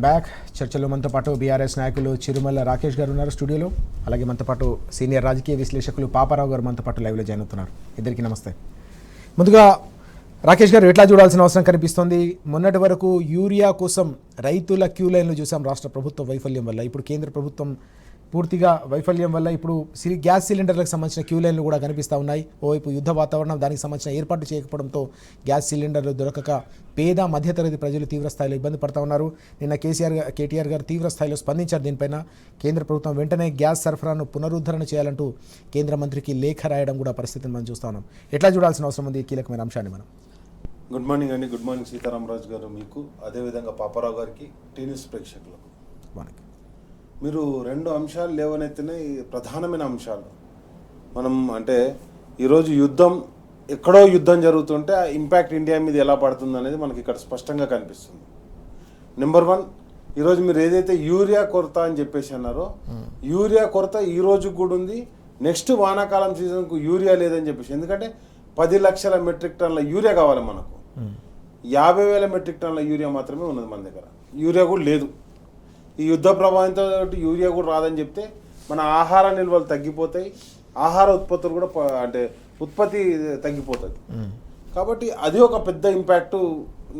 Welcome back. చర్చలో మనతో పాటు బీఆర్ఎస్ నాయకులు చిరుమల రాకేష్ గారు ఉన్నారు స్టూడియోలో. అలాగే మనతో పాటు సీనియర్ రాజకీయ విశ్లేషకులు పాపారావు గారు మనతో పాటు లైవ్లో జాయిన్ అవుతున్నారు. ఇద్దరికి నమస్తే. ముందుగా రాకేష్ గారు, ఎట్లా చూడాల్సిన అవసరం కనిపిస్తోంది? మొన్నటి వరకు యూరియా కోసం రైతుల క్యూ లైన్లు చూసాం రాష్ట్ర ప్రభుత్వ వైఫల్యం వల్ల. ఇప్పుడు కేంద్ర ప్రభుత్వం పూర్తిగా వైఫల్యం వల్ల ఇప్పుడు గ్యాస్ సిలిండర్లకు సంబంధించిన క్యూ లైన్లు కూడా కనిపిస్తూ ఉన్నాయి. ఓవైపు యుద్ధ వాతావరణం, దానికి సంబంధించిన ఏర్పాటు చేయకపోవడంతో గ్యాస్ సిలిండర్లు దొరకక పేద మధ్యతరగతి ప్రజలు తీవ్రస్థాయిలో ఇబ్బంది పడుతూ ఉన్నారు. నిన్న కేటీఆర్ గారు తీవ్రస్థాయిలో స్పందించారు దీనిపైన. కేంద్ర ప్రభుత్వం వెంటనే గ్యాస్ సరఫరాను పునరుద్ధరణ చేయాలంటూ కేంద్ర మంత్రికి లేఖ రాయడం కూడా పరిస్థితిని మనం చూస్తూ ఉన్నాం. ఎట్లా చూడాల్సిన అవసరం ఉంది ఈ కీలకమైన అంశాన్ని మనం? గుడ్ మార్నింగ్ అండి. గుడ్ మార్నింగ్ సీతారామరాజు గారు మీకు, అదేవిధంగా పాపారావు గారికి, టీ న్యూస్ ప్రేక్షకులకు. మీరు రెండు అంశాలు లేవనెత్తిన ప్రధానమైన అంశాలు. మనం అంటే ఈరోజు యుద్ధం, ఎక్కడో యుద్ధం జరుగుతుంటే ఆ ఇంపాక్ట్ ఇండియా మీద ఎలా పడుతుంది అనేది మనకి ఇక్కడ స్పష్టంగా కనిపిస్తుంది. నెంబర్ 1, ఈరోజు మీరు ఏదైతే యూరియా కొరత అని చెప్పేసి అన్నారో, యూరియా కొరత ఈ రోజు కూడా ఉంది. నెక్స్ట్ వానాకాలం సీజన్కు యూరియా లేదని చెప్పేసి, ఎందుకంటే 10 లక్షల మెట్రిక్ టన్నుల యూరియా కావాలి మనకు. 50,000 మెట్రిక్ టన్నుల యూరియా మాత్రమే ఉన్నది మన దగ్గర. యూరియా కూడా లేదు. ఈ యుద్ధ ప్రభావంతో యూరియా కూడా రాదని చెప్తే మన ఆహార నిల్వలు తగ్గిపోతాయి, ఆహార ఉత్పత్తులు కూడా అంటే ఉత్పత్తి తగ్గిపోతుంది. కాబట్టి అది ఒక పెద్ద ఇంపాక్ట్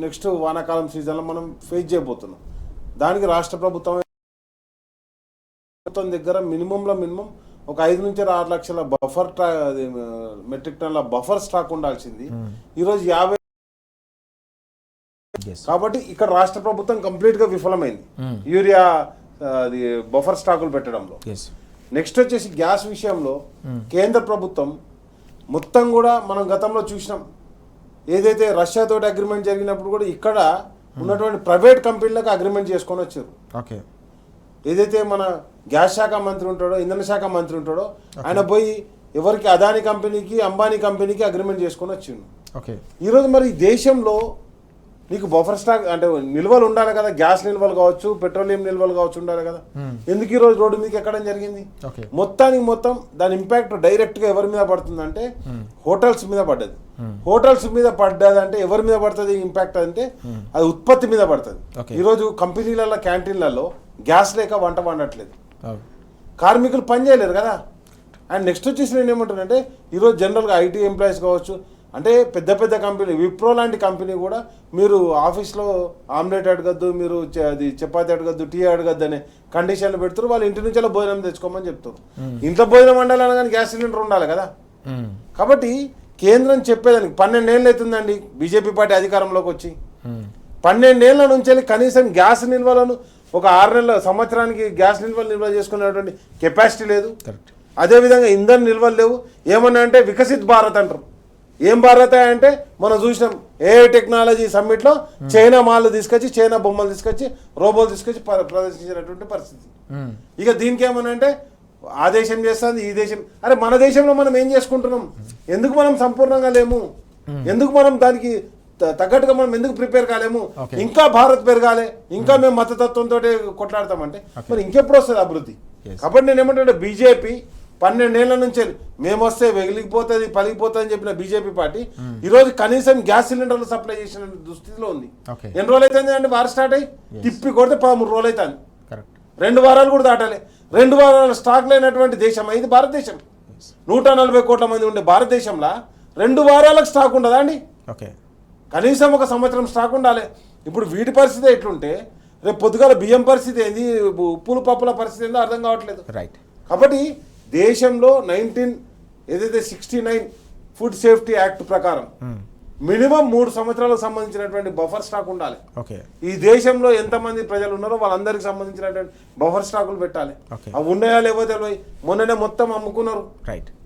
నెక్స్ట్ వానాకాలం సీజన్లో మనం ఫేస్ చేయబోతున్నాం. దానికి రాష్ట్ర ప్రభుత్వం దగ్గర మినిమంలో మినిమం ఒక 5 నుంచి 6 లక్షల బఫర్ మెట్రిక్ టన్ల బఫర్ స్టాక్ ఉండాల్సింది. ఈరోజు 50. కాబట్టి ఇక్కడ రాష్ట్ర ప్రభుత్వం కంప్లీట్ గా విఫలమైంది యూరియా అది బఫర్ స్టాకులు పెట్టడంలో. నెక్స్ట్ వచ్చేసి గ్యాస్ విషయంలో కేంద్ర ప్రభుత్వం మొత్తం కూడా మనం గతంలో చూసినాం. ఏదైతే రష్యా తోటి అగ్రిమెంట్ జరిగినప్పుడు కూడా ఇక్కడ ఉన్నటువంటి ప్రైవేట్ కంపెనీలకు అగ్రిమెంట్ చేసుకొని వచ్చారు. ఏదైతే మన గ్యాస్ శాఖ మంత్రి ఉంటాడో, ఇంధన శాఖ మంత్రి ఉంటాడో, ఆయన పోయి ఎవరికి అదాని కంపెనీకి, అంబానీ కంపెనీకి అగ్రిమెంట్ చేసుకొని వచ్చిండు. ఈరోజు మరి దేశంలో నీకు బఫర్ స్టాక్ అంటే నిల్వలు ఉండాలి కదా, గ్యాస్ నిల్వలు కావచ్చు, పెట్రోలియం నిల్వలు కావచ్చు ఉండాలి కదా. ఎందుకు ఈరోజు రోడ్డు మీకు ఎక్కడం జరిగింది? మొత్తానికి మొత్తం దాని ఇంపాక్ట్ డైరెక్ట్ గా ఎవరి మీద పడుతుంది అంటే హోటల్స్ మీద పడ్డది. హోటల్స్ మీద పడ్డదంటే ఎవరి మీద పడుతుంది ఇంపాక్ట్ అంటే అది ఉత్పత్తి మీద పడుతుంది. ఈరోజు కంపెనీలలో, క్యాంటీన్లలో గ్యాస్ లేక వంట వండట్లేదు, కార్మికులు పని చేయలేరు కదా. అండ్ నెక్స్ట్ వచ్చేసి నేను ఏమంటానంటే ఈరోజు జనరల్గా ఐటీ ఎంప్లాయీస్ కావచ్చు, అంటే పెద్ద పెద్ద కంపెనీ, విప్రో లాంటి కంపెనీ కూడా మీరు ఆఫీస్లో ఆమ్లెట్ అడగద్దు, మీరు అది చపాతి అడగద్దు, టీ అడగద్దు అనే కండిషన్లు పెడుతారు. వాళ్ళు ఇంటి నుంచి భోజనం తెచ్చుకోమని చెప్తారు. ఇంట్లో భోజనం వండాలని కానీ గ్యాస్ సిలిండర్ ఉండాలి కదా. కాబట్టి కేంద్రం చెప్పేదానికి 12 ఏళ్ళు అవుతుందండి బీజేపీ పార్టీ అధికారంలోకి వచ్చి. 12 ఏళ్ల నుంచి కనీసం గ్యాస్ నిల్వలను ఒక 6 నెలల సంవత్సరానికి గ్యాస్ నిల్వలు నిల్వ చేసుకునేటువంటి కెపాసిటీ లేదు. అదేవిధంగా ఇంధన నిల్వలు లేవు. ఏమన్నా అంటే వికసిత్ భారత్ అంటారు. ఏం భారత అంటే మనం చూసినాం ఏఐ టెక్నాలజీ సమ్మిట్లో చైనా మాల్లు తీసుకొచ్చి, చైనా బొమ్మలు తీసుకొచ్చి, రోబోలు తీసుకొచ్చి ప్రదర్శించినటువంటి పరిస్థితి. ఇక దీనికి ఏమన్నా అంటే ఆ దేశం చేస్తుంది, ఈ దేశం. అరే మన దేశంలో మనం ఏం చేసుకుంటున్నాం? ఎందుకు మనం సంపూర్ణంగా లేము? ఎందుకు మనం దానికి తగ్గట్టుగా మనం ఎందుకు ప్రిపేర్ కాలేము? ఇంకా భారత్ పెరగాలి, ఇంకా మేము మతతత్వంతో కొట్లాడతామంటే మరి ఇంకెప్పుడు వస్తుంది అభివృద్ధి? కాబట్టి నేను ఏమంటే బీజేపీ 12 ఏళ్ల నుంచి మేము వస్తే వెలిగిపోతుంది, పలిగిపోతుంది అని చెప్పిన బీజేపీ పార్టీ ఈరోజు కనీసం గ్యాస్ సిలిండర్లు సప్లై చేసిన దుస్థితిలో ఉంది. ఎన్ని రోజులు అవుతుంది అంటే వారు స్టార్ట్ అయ్యి తిప్పి కొడితే 13 రోజులు అవుతుంది. 2 వారాలు కూడా దాటాలి. 2 వారాల స్టాక్ లేనటువంటి దేశం ఇది భారతదేశం. 140 కోట్ల మంది ఉండే భారతదేశంలో 2 వారాలకు స్టాక్ ఉండదా అండి? కనీసం ఒక సంవత్సరం స్టాక్ ఉండాలి. ఇప్పుడు వీటి పరిస్థితి ఎట్లుంటే రేపు పొద్దుగాల బియ్యం పరిస్థితి ఏంది, ఉప్పులు పప్పుల పరిస్థితి ఏందో అర్థం కావట్లేదు. కాబట్టి దేశంలో 69 ఫుడ్ సేఫ్టీ యాక్ట్ ప్రకారం మినిమం 3 సంవత్సరాలకు సంబంధించినటువంటి బఫర్ స్టాక్ ఉండాలి. ఈ దేశంలో ఎంతమంది ప్రజలు ఉన్నారో వాళ్ళందరికి సంబంధించినటువంటి బఫర్ స్టాకులు పెట్టాలి. అవి ఉన్నాయా లేవో తెలియదు. మొన్ననే మొత్తం అమ్ముకున్నారు.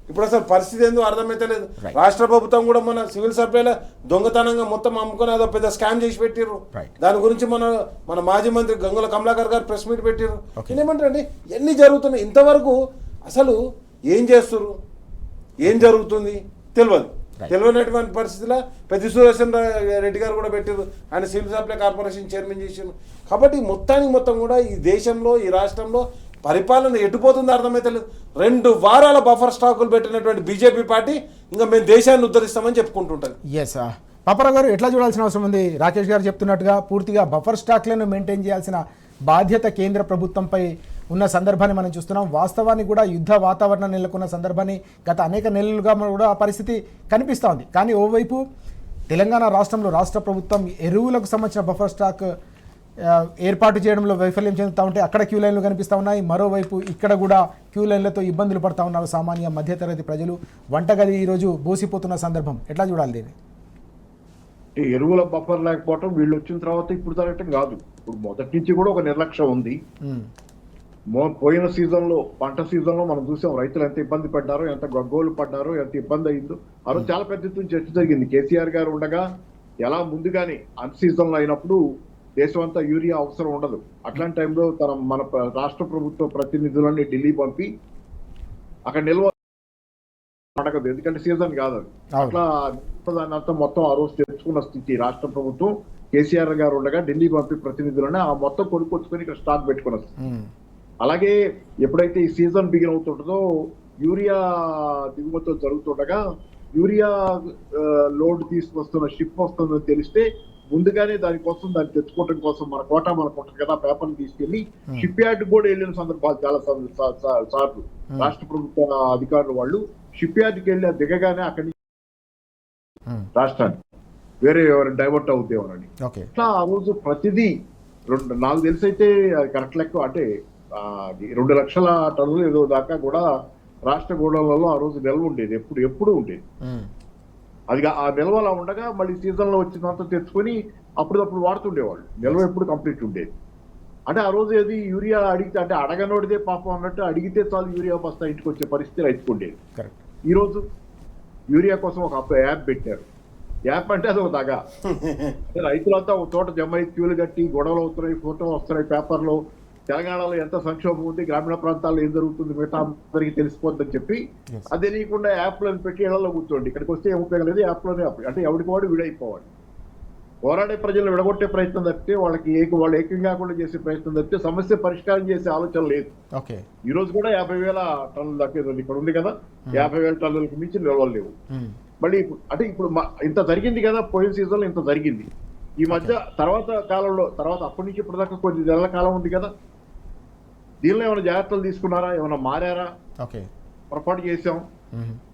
ఇప్పుడు అసలు పరిస్థితి ఏందో అర్థమైతే లేదు. రాష్ట్ర ప్రభుత్వం కూడా మన సివిల్ సప్లైలో దొంగతనంగా మొత్తం అమ్ముకుని అదో పెద్ద స్కామ్ చేసి పెట్టిర్రు. దాని గురించి మన మాజీ మంత్రి గంగుల కమలాకర్ గారు ప్రెస్ మీట్ పెట్టిర్రు. ఏమంటారండి ఎన్ని జరుగుతున్నాయి ఇంతవరకు అసలు ఏం చేస్తున్నారు, ఏం జరుగుతుంది తెలియనటువంటి పరిస్థితిలో పెద్ద సుదర్శన్ రెడ్డి గారు కూడా పెట్టారు. ఆయన సివిల్ సప్లై కార్పొరేషన్ చైర్మన్ చేసారు. కాబట్టి మొత్తం కూడా ఈ దేశంలో, ఈ రాష్ట్రంలో పరిపాలన ఎటుపోతుందో అర్థమైతే లేదు. 2 వారాల బఫర్ స్టాకులు పెట్టినటువంటి బీజేపీ పార్టీ ఇంకా మేము దేశాన్ని ఉద్ధరిస్తామని చెప్పుకుంటుంటుంది. పాపారావు గారు, ఎట్లా చూడాల్సిన అవసరం ఉంది? రాకేష్ గారు చెప్తున్నట్టుగా పూర్తిగా బఫర్ స్టాక్లను మెయింటైన్ చేయాల్సిన బాధ్యత కేంద్ర ప్రభుత్వంపై ఉన్న సందర్భాన్ని మనం చూస్తున్నాం. వాస్తవానికి కూడా యుద్ధ వాతావరణం నెలకొన్న సందర్భాన్ని గత అనేక నెలలుగా కూడా ఆ పరిస్థితి కనిపిస్తూ ఉంది. కానీ ఓవైపు తెలంగాణ రాష్ట్రంలో రాష్ట్ర ప్రభుత్వం ఎరువులకు సంబంధించిన బఫర్ స్టాక్ ఏర్పాటు చేయడంలో వైఫల్యం చెందుతూ ఉంటే అక్కడ క్యూ లైన్లు కనిపిస్తూ ఉన్నాయి. మరోవైపు ఇక్కడ కూడా క్యూ లైన్లతో ఇబ్బందులు పడుతూ ఉన్నారు సామాన్య మధ్యతరగతి ప్రజలు. వంటగది ఈరోజు బోసిపోతున్న సందర్భం ఎట్లా చూడాలి దీన్ని? ఎరువుల బఫర్ లేకపోవటం వీళ్ళు వచ్చిన తర్వాత ఇప్పుడు జరగటం కాదు. ఇప్పుడు మొదటి నుంచి కూడా ఒక నిర్లక్ష్యం ఉంది. పోయిన సీజన్లో పంట సీజన్లో మనం చూసాం రైతులు ఎంత ఇబ్బంది పడ్డారో, ఎంత గగ్గోలు పడ్డారో, ఎంత ఇబ్బంది అయిందో. ఆ రోజు చాలా పెద్ద ఎత్తున చర్చ జరిగింది. కేసీఆర్ గారు ఉండగా ఎలా ముందుగానే అన్ సీజన్లో అయినప్పుడు దేశం అంతా యూరియా అవసరం ఉండదు. అట్లాంటి టైంలో మన రాష్ట్ర ప్రభుత్వ ప్రతినిధులని ఢిల్లీ పంపి అక్కడ నిల్వ అడగదు, ఎందుకంటే సీజన్ కాదు అది. అట్లా దాన్ని అంతా మొత్తం ఆ రోజు తెచ్చుకున్న స్థితి రాష్ట్ర ప్రభుత్వం కేసీఆర్ గారు ఉండగా ఢిల్లీ పంపి ప్రతినిధులని ఆ మొత్తం కొనుక్కొచ్చుకొని ఇక్కడ స్టాక్ పెట్టుకున్న స్థితి. అలాగే ఎప్పుడైతే ఈ సీజన్ బిగిన్ అవుతుంటుందో యూరియా దిగుమతులు జరుగుతుండగా యూరియా లోడ్ తీసుకొస్తున్న షిప్ వస్తుందని తెలిస్తే ముందుగానే దానికోసం దాన్ని తెచ్చుకోవడం కోసం మన కోటా మనకు ఉంటుంది కదా, పేపర్లు తీసుకెళ్లి షిప్ యార్డ్ కూడా వెళ్ళిన సందర్భాలు చాలా సార్లు రాష్ట్ర ప్రభుత్వ అధికారులు వాళ్ళు షిప్ యార్డ్కి వెళ్ళి దిగగానే అక్కడి నుంచి రాష్ట్రానికి వేరే ఎవరైనా డైవర్ట్ అవుతామని అట్లా ఆ రోజు ప్రతిదీ నాకు తెలిసి అయితే కరెక్ట్ లెక్క అంటే 2 లక్షల టన్నులు ఏదో దాకా కూడా రాష్ట్ర గోడౌన్లలో ఆ రోజు నిల్వ ఉండేది, ఎప్పుడు ఉండేది. అది ఆ నిల్వ అలా ఉండగా మళ్ళీ సీజన్ లో వచ్చినంత తెచ్చుకొని అప్పుడప్పుడు వాడుతుండేవాళ్ళు. నిల్వ ఎప్పుడు కంప్లీట్ ఉండేది. అంటే ఆ రోజు ఏది యూరియా అడిగితే అంటే అడగనోడిదే పాపం అన్నట్టు అడిగితే చాలు యూరియా బస్తా ఇంటికి వచ్చే పరిస్థితి రైతుకు ఉండేది. ఈ రోజు యూరియా కోసం ఒక యాప్ పెట్టారు. యాప్ అంటే అది ఒక దగా. రైతులంతా ఒక చోట జమ అయి క్యూలు కట్టి గొడవలు అవుతున్నాయి, ఫోటోలు వస్తున్నాయి పేపర్లో. తెలంగాణలో ఎంత సంక్షోభం ఉంది, గ్రామీణ ప్రాంతాల్లో ఏం జరుగుతుంది మిగతా అందరికీ తెలిసిపోతుందని చెప్పి అది తెలియకుండా యాప్లను పెట్టి ఇళ్లలో కూర్చోండి, ఇక్కడికి వస్తే ఏం ఉపయోగం లేదు, యాప్లోనే అంటే ఎవరికి వాడు విడైపోవాలి. పోరాడే ప్రజలు విడగొట్టే ప్రయత్నం తప్పితే వాళ్ళు ఏకం కాకుండా చేసే ప్రయత్నం తప్పితే సమస్య పరిష్కారం చేసే ఆలోచన లేదు. ఈ రోజు కూడా 50,000 టన్నులు దక్కేది ఇక్కడ ఉంది కదా, 50,000 టన్నులకు మించి నిల్వలు లేవు. మళ్ళీ అంటే ఇప్పుడు ఇంత జరిగింది కదా, పోయిన సీజన్ లో ఇంత జరిగింది. ఈ మధ్య తర్వాత అప్పటి నుంచి ఇప్పటిదాకా కొద్ది నెలల కాలం ఉంది కదా, దీనిలో ఏమైనా జాగ్రత్తలు తీసుకున్నారా, ఏమైనా మారారా? పొరపాటు చేసాం,